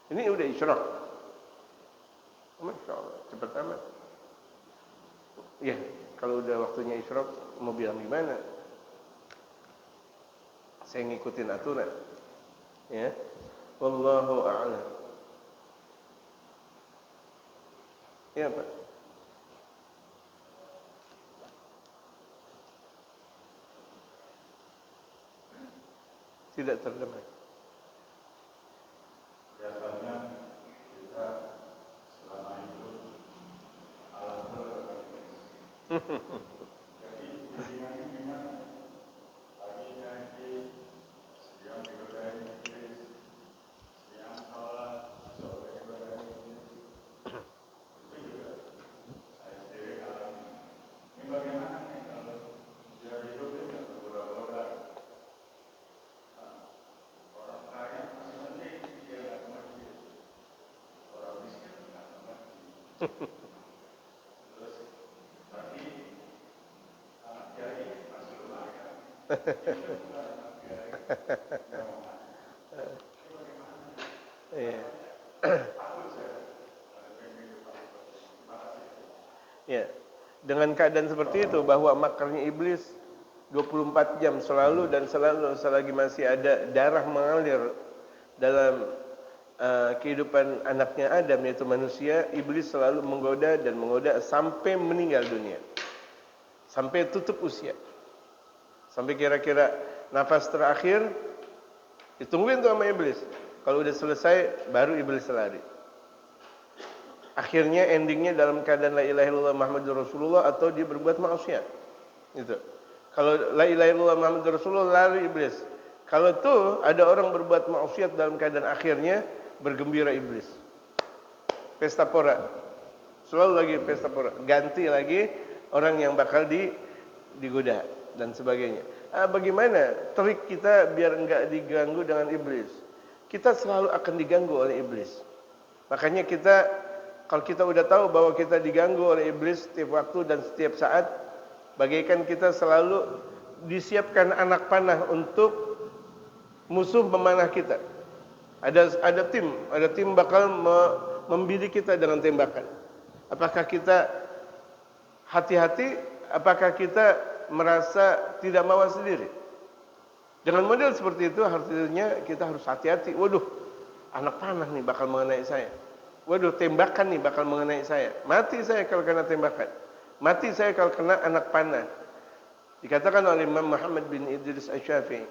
[SPEAKER 1] Ini udah Isra. Masya Allah, cepat amat. Ya, kalau udah waktunya Isra mau bilang gimana? Saya ngikutin aturan. Ya. Wallahu a'lam. Ya, Pak. Tidak terdengar.
[SPEAKER 2] Biasanya kita selama hidup jadi ini memang lagi ngaji, siang ibadah Inggris, siang sholat, sore ibadah Inggris. Itu juga saya sendiri alami. Ini bagaimana nih kalau dia hidup tidak berbura-bura? Orang kaya masih penting dia nggak ke masjid, orang miskin nggak ke masjid. Terus tapi anak kiai masih lumayan.
[SPEAKER 1] Iya. Ya, dengan keadaan seperti itu bahwa makarnya iblis 24 jam selalu dan selalu selagi masih ada darah mengalir dalam kehidupan anaknya Adam yaitu manusia, iblis selalu menggoda dan menggoda sampai meninggal dunia. Sampai tutup usia. Sampai kira-kira nafas terakhir ditungguin tuh sama iblis. Kalau udah selesai baru iblis lari. Akhirnya endingnya dalam keadaan la ilaha illallah Muhammadur Rasulullah atau dia berbuat maksiat. Gitu. Kalau la ilaha illallah Muhammadur Rasulullah lari iblis. Kalau tuh ada orang berbuat maksiat dalam keadaan akhirnya bergembira iblis. Pesta pora. Selalu lagi pesta pora. Ganti lagi orang yang bakal digoda dan sebagainya. Bagaimana trik kita biar enggak diganggu dengan iblis? Kita selalu akan diganggu oleh iblis. Makanya kita kalau kita udah tahu bahwa kita diganggu oleh iblis setiap waktu dan setiap saat, bagaikan kita selalu disiapkan anak panah untuk musuh memanah kita. Ada tim bakal membidik kita dengan tembakan. Apakah kita hati-hati? Apakah kita merasa tidak mawas sendiri? Dengan model seperti itu artinya kita harus hati-hati. Waduh, anak panah nih bakal mengenai saya. Waduh, tembakan nih bakal mengenai saya. Mati saya kalau kena tembakan. Mati saya kalau kena anak panah. Dikatakan oleh Imam Muhammad bin Idris Asy-Syafi'i,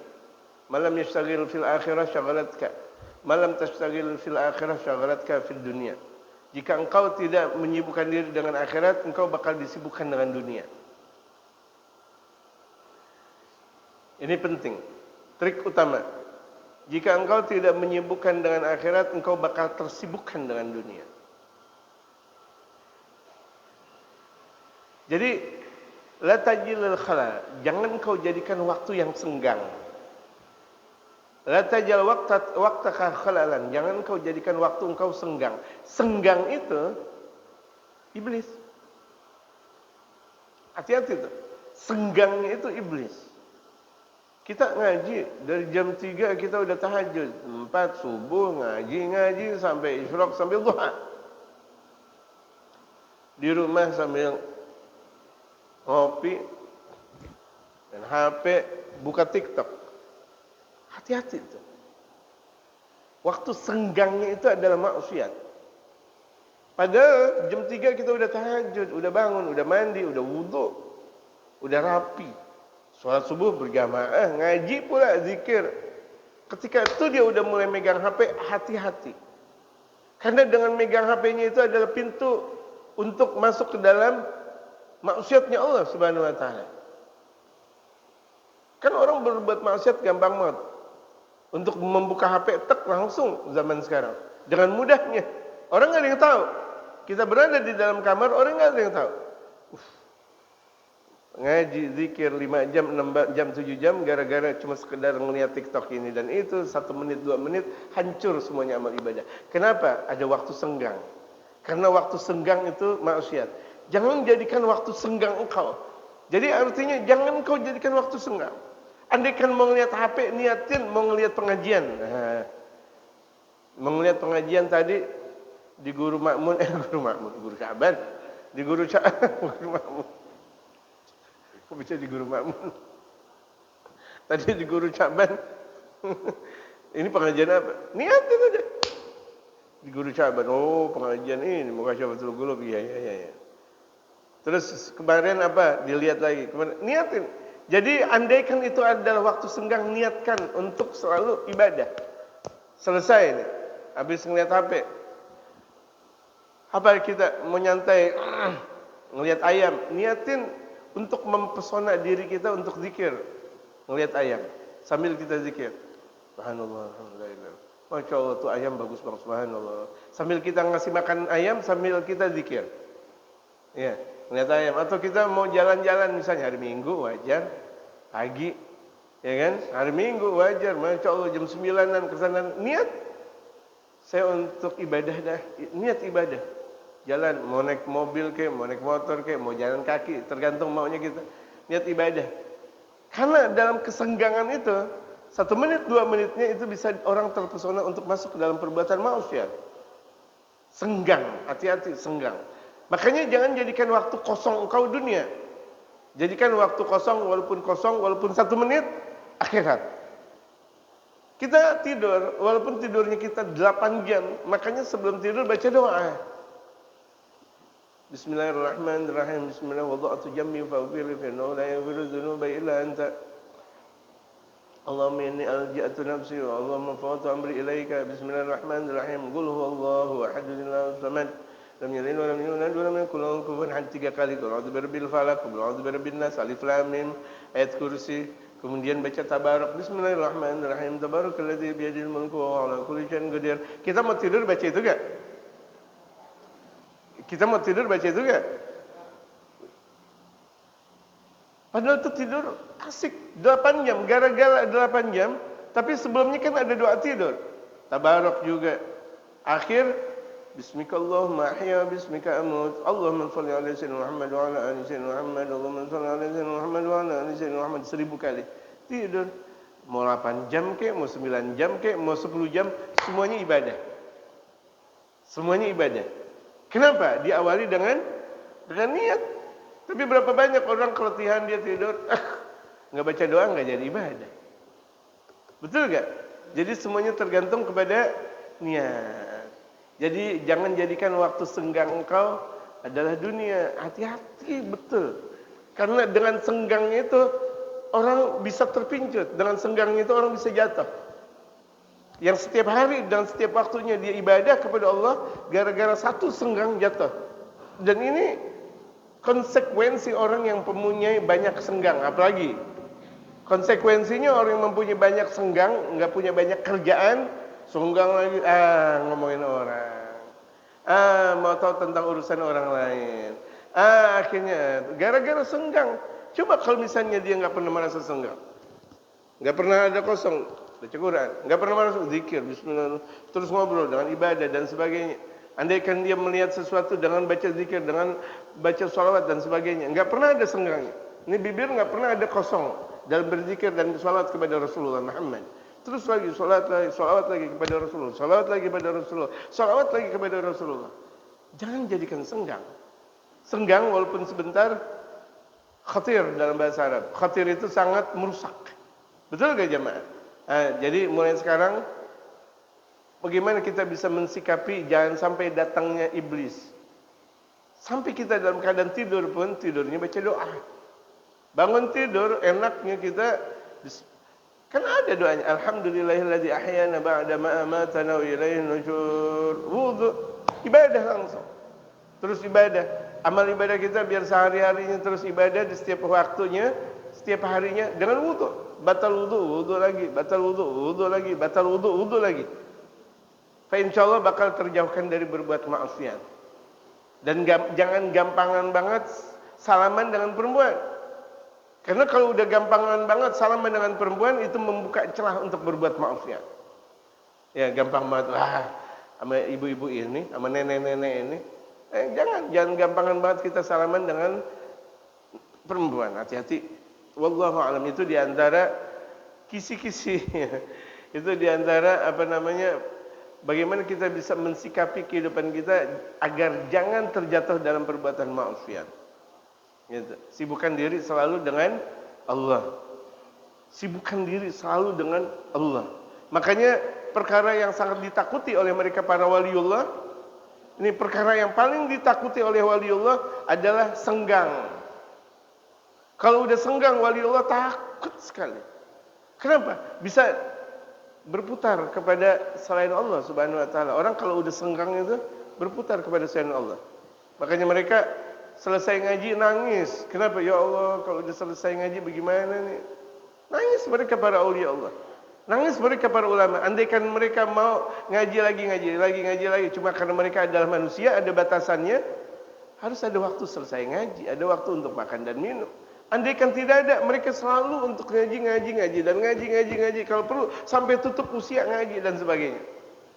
[SPEAKER 1] "Malam yastaghil fil akhirah syagalatka, malam tastaghil fil akhirah syagalatka fid dunya." Jika engkau tidak menyibukkan diri dengan akhirat, engkau bakal disibukkan dengan dunia. Ini penting. Trik utama. Jika engkau tidak menyibukkan dengan akhirat, engkau bakal tersibukkan dengan dunia. Jadi, la tajilil khala, jangan kau jadikan waktu yang senggang. La tajal waqtaka khalalan, jangan kau jadikan waktu engkau senggang. Senggang itu iblis. Hati-hati tuh. Senggang itu iblis. Kita ngaji dari jam 3 kita udah tahajud, 4 subuh ngaji sampai isyraq sampai duha. Di rumah sambil ngopi dan HP, buka TikTok. Hati-hati itu. Waktu senggangnya itu adalah maksiat. Padahal jam 3 kita udah tahajud, udah bangun, udah mandi, udah wudu, udah rapi. Sholat subuh berjamaah, ngaji pula, zikir. Ketika itu dia udah mulai megang HP, hati-hati. Karena dengan megang HP-nya itu adalah pintu untuk masuk ke dalam maksiatnya Allah Subhanahu wa taala. Kan orang berbuat maksiat gampang banget. Untuk membuka HP tek langsung zaman sekarang. Dengan mudahnya. Orang enggak ada yang tahu. Kita berada di dalam kamar, orang enggak ada yang tahu. Ngaji, zikir 5 jam, 6 jam, 7 jam gara-gara cuma sekedar ngelihat TikTok ini dan itu, 1 menit, 2 menit hancur semuanya amal ibadah. Kenapa? Ada waktu senggang. Karena waktu senggang itu maksiat. Jangan jadikan waktu senggang engkau. Jadi artinya jangan kau jadikan waktu senggang. Andaikan mau ngelihat HP, niatin mau ngelihat pengajian. Mau ngelihat pengajian tadi di Guru Makmun, Guru Syaban. Di Guru Makmun. Kok bisa di Guru Makmun? Tadi di Guru Syaban. Ini pengajian apa? Niatin aja. Di Guru Syaban, oh pengajian ini, Mukasyafatul Qulub, iya. Terus kemarin apa? Dilihat lagi. Kemarin, niatin. Jadi andaikan itu adalah waktu senggang, niatkan untuk selalu ibadah. Selesai nih. Habis ngeliat HP. Apa kita mau nyantai ngelihat ayam, niatin untuk mempesona diri kita untuk zikir. Ngelihat ayam sambil kita zikir. Subhanallah, alhamdulillah. Masya Allah tuh ayam bagus banget, subhanallah. Sambil kita ngasih makan ayam, sambil kita zikir. Ya, ngelihat ayam. Atau kita mau jalan-jalan misalnya hari Minggu wajar, pagi, ya kan? Hari Minggu wajar, Masya Allah jam 9-an kesana, niat. Saya untuk ibadah dah, niat ibadah. Jalan, mau naik mobil ke, mau naik motor ke, mau jalan kaki, tergantung maunya kita. Niat ibadah. Karena dalam kesenggangan itu, 1 menit, 2 menitnya itu bisa orang terpesona untuk masuk ke dalam perbuatan maksiat. Senggang, hati-hati senggang. Makanya jangan jadikan waktu kosong engkau dunia. Jadikan waktu kosong, walaupun 1 menit, akhirat. Kita tidur, walaupun tidurnya kita 8 jam, makanya sebelum tidur baca doa. Bismillahirrahmanirrahim. Bismillah wada'tu jambi fa'ghfir fa innahu la yaghfiru dzunuba illa anta. Allahumma inni alja'tu nafsi wa Allahumma fawwatu amri ilaika. Bismillahirrahmanirrahim. Qul huwallahu ahad, Allahu samad. Lam yalid wa lam yulad wa lam yakul lahu kufuwan ahad. 3 kali. Qul a'udzu birabbil falaq, qul a'udzu birabbin nas, alif lam mim, ayat kursi. Kemudian baca tabarak. Bismillahirrahmanirrahim. Tabarakalladzi biyadihil mulku wa huwa ala kulli syai'in qadir. Kita mau tidur baca itu enggak? Kita mau tidur baca itu enggak? Padahal itu tidur asik 8 jam, gara-gara 8 jam, tapi sebelumnya kan ada doa tidur. Tabarak juga. Akhir Bismikallahumma ahya bismika amut. Allahumma shalli ala sayyidina Muhammad wa ala ali sayyidina Muhammad. Allahumma shalli ala sayyidina Muhammad wa ala ali sayyidina Muhammad 1000 kali. Tidur. Mau 8 jam kek, mau 9 jam kek, mau 10 jam, semuanya ibadah. Semuanya ibadah. Kenapa? Diawali dengan niat. Tapi berapa banyak orang keletihan dia tidur, nggak baca doa nggak jadi ibadah. Betul nggak? Jadi semuanya tergantung kepada niat. Jadi jangan jadikan waktu senggang engkau adalah dunia. Hati-hati, betul. Karena dengan senggangnya itu orang bisa terpincut. Dengan senggangnya itu orang bisa jatuh. Yang setiap hari dan setiap waktunya dia ibadah kepada Allah, gara-gara satu senggang jatuh. Dan ini konsekuensi orang yang mempunyai banyak senggang. Apalagi konsekuensinya orang yang mempunyai banyak senggang, nggak punya banyak kerjaan, senggang lagi, ngomongin orang, mau tahu tentang urusan orang lain, akhirnya gara-gara senggang. Coba kalau misalnya dia nggak pernah merasa senggang, nggak pernah ada kosong, baca Quran, nggak pernah merasa zikir, bismillah, terus ngobrol dengan ibadah dan sebagainya. Andaikan dia melihat sesuatu dengan baca zikir, dengan baca sholawat dan sebagainya, nggak pernah ada senggangnya. Ini bibir nggak pernah ada kosong dalam berzikir dan sholawat kepada Rasulullah Muhammad. Terus lagi sholawat lagi kepada Rasulullah, sholawat lagi kepada Rasulullah, sholawat lagi kepada Rasulullah. Jangan jadikan senggang. Senggang walaupun sebentar, khatir dalam bahasa Arab. Khatir itu sangat merusak. Betul gak jemaah? Jadi mulai sekarang, bagaimana kita bisa mensikapi jangan sampai datangnya iblis. Sampai kita dalam keadaan tidur pun, tidurnya baca doa. Bangun tidur, enaknya kita, kan ada doanya. Alhamdulillahilladzi ahyana ba'da ma amatana wa ilaihin nusyur. Wudu, ibadah langsung. Terus ibadah. Amal ibadah kita biar sehari-harinya terus ibadah di setiap waktunya, setiap harinya dengan wudu. Batal wudu, wudu lagi, batal wudu, wudu lagi, batal wudu, wudu lagi. Fa insyaallah bakal terjauhkan dari berbuat maksiat. Dan jangan gampangan banget salaman dengan perempuan. Karena kalau udah gampangan banget salaman dengan perempuan itu membuka celah untuk berbuat maksiat. Ya gampang banget, sama ibu-ibu ini, sama nenek-nenek ini. Jangan gampangan banget kita salaman dengan perempuan. Hati-hati. Wallahu a'lam, itu diantara kisi-kisi. Itu diantara bagaimana kita bisa mensikapi kehidupan kita agar jangan terjatuh dalam perbuatan maksiat. Gitu. Sibukkan diri selalu dengan Allah. Sibukkan diri selalu dengan Allah. Makanya perkara yang sangat ditakuti oleh mereka para waliullah, ini perkara yang paling ditakuti oleh waliullah adalah senggang. Kalau udah senggang waliullah takut sekali. Kenapa? Bisa berputar kepada selain Allah Subhanahu wa taala. Orang kalau udah senggang itu berputar kepada selain Allah. Makanya mereka selesai ngaji nangis. Kenapa? Ya Allah, kalau udah selesai ngaji bagaimana nih? Nangis mereka para aulia Allah. Nangis mereka para ulama. Andaikan mereka mau ngaji lagi. Cuma karena mereka adalah manusia, ada batasannya. Harus ada waktu selesai ngaji, ada waktu untuk makan dan minum. Andaikan tidak ada, mereka selalu untuk ngaji. Kalau perlu sampai tutup usia ngaji dan sebagainya.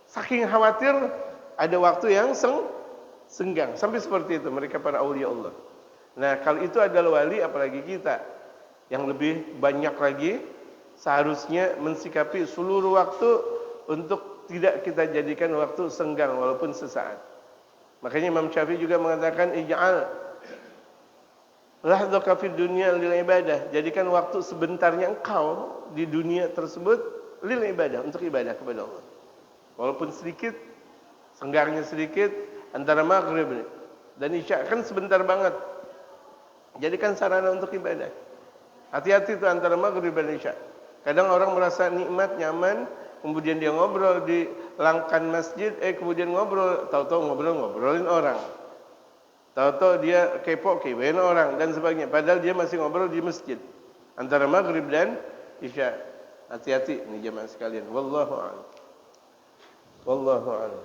[SPEAKER 1] Saking khawatir ada waktu yang senggang. Sampai seperti itu mereka para aulia Allah. Nah, kalau itu adalah wali, apalagi kita yang lebih banyak lagi. Seharusnya mensikapi seluruh waktu untuk tidak kita jadikan waktu senggang walaupun sesaat. Makanya Imam Syafi'i juga mengatakan ij'al lahdhaka fid dunya lil ibadah. Jadikan waktu sebentarnya engkau di dunia tersebut lil ibadah, untuk ibadah kepada Allah. Walaupun sedikit, senggangnya sedikit antara maghrib dan isya kan sebentar banget. Jadikan sarana untuk ibadah. Hati-hati itu antara maghrib dan isya. Kadang orang merasa nikmat, nyaman, kemudian dia ngobrol di langkan masjid, kemudian tahu-tahu ngobrolin orang. Tahu-tahu dia kepoin orang dan sebagainya. Padahal dia masih ngobrol di masjid antara maghrib dan isya. Hati-hati nih jemaah sekalian. Wallahu a'lam.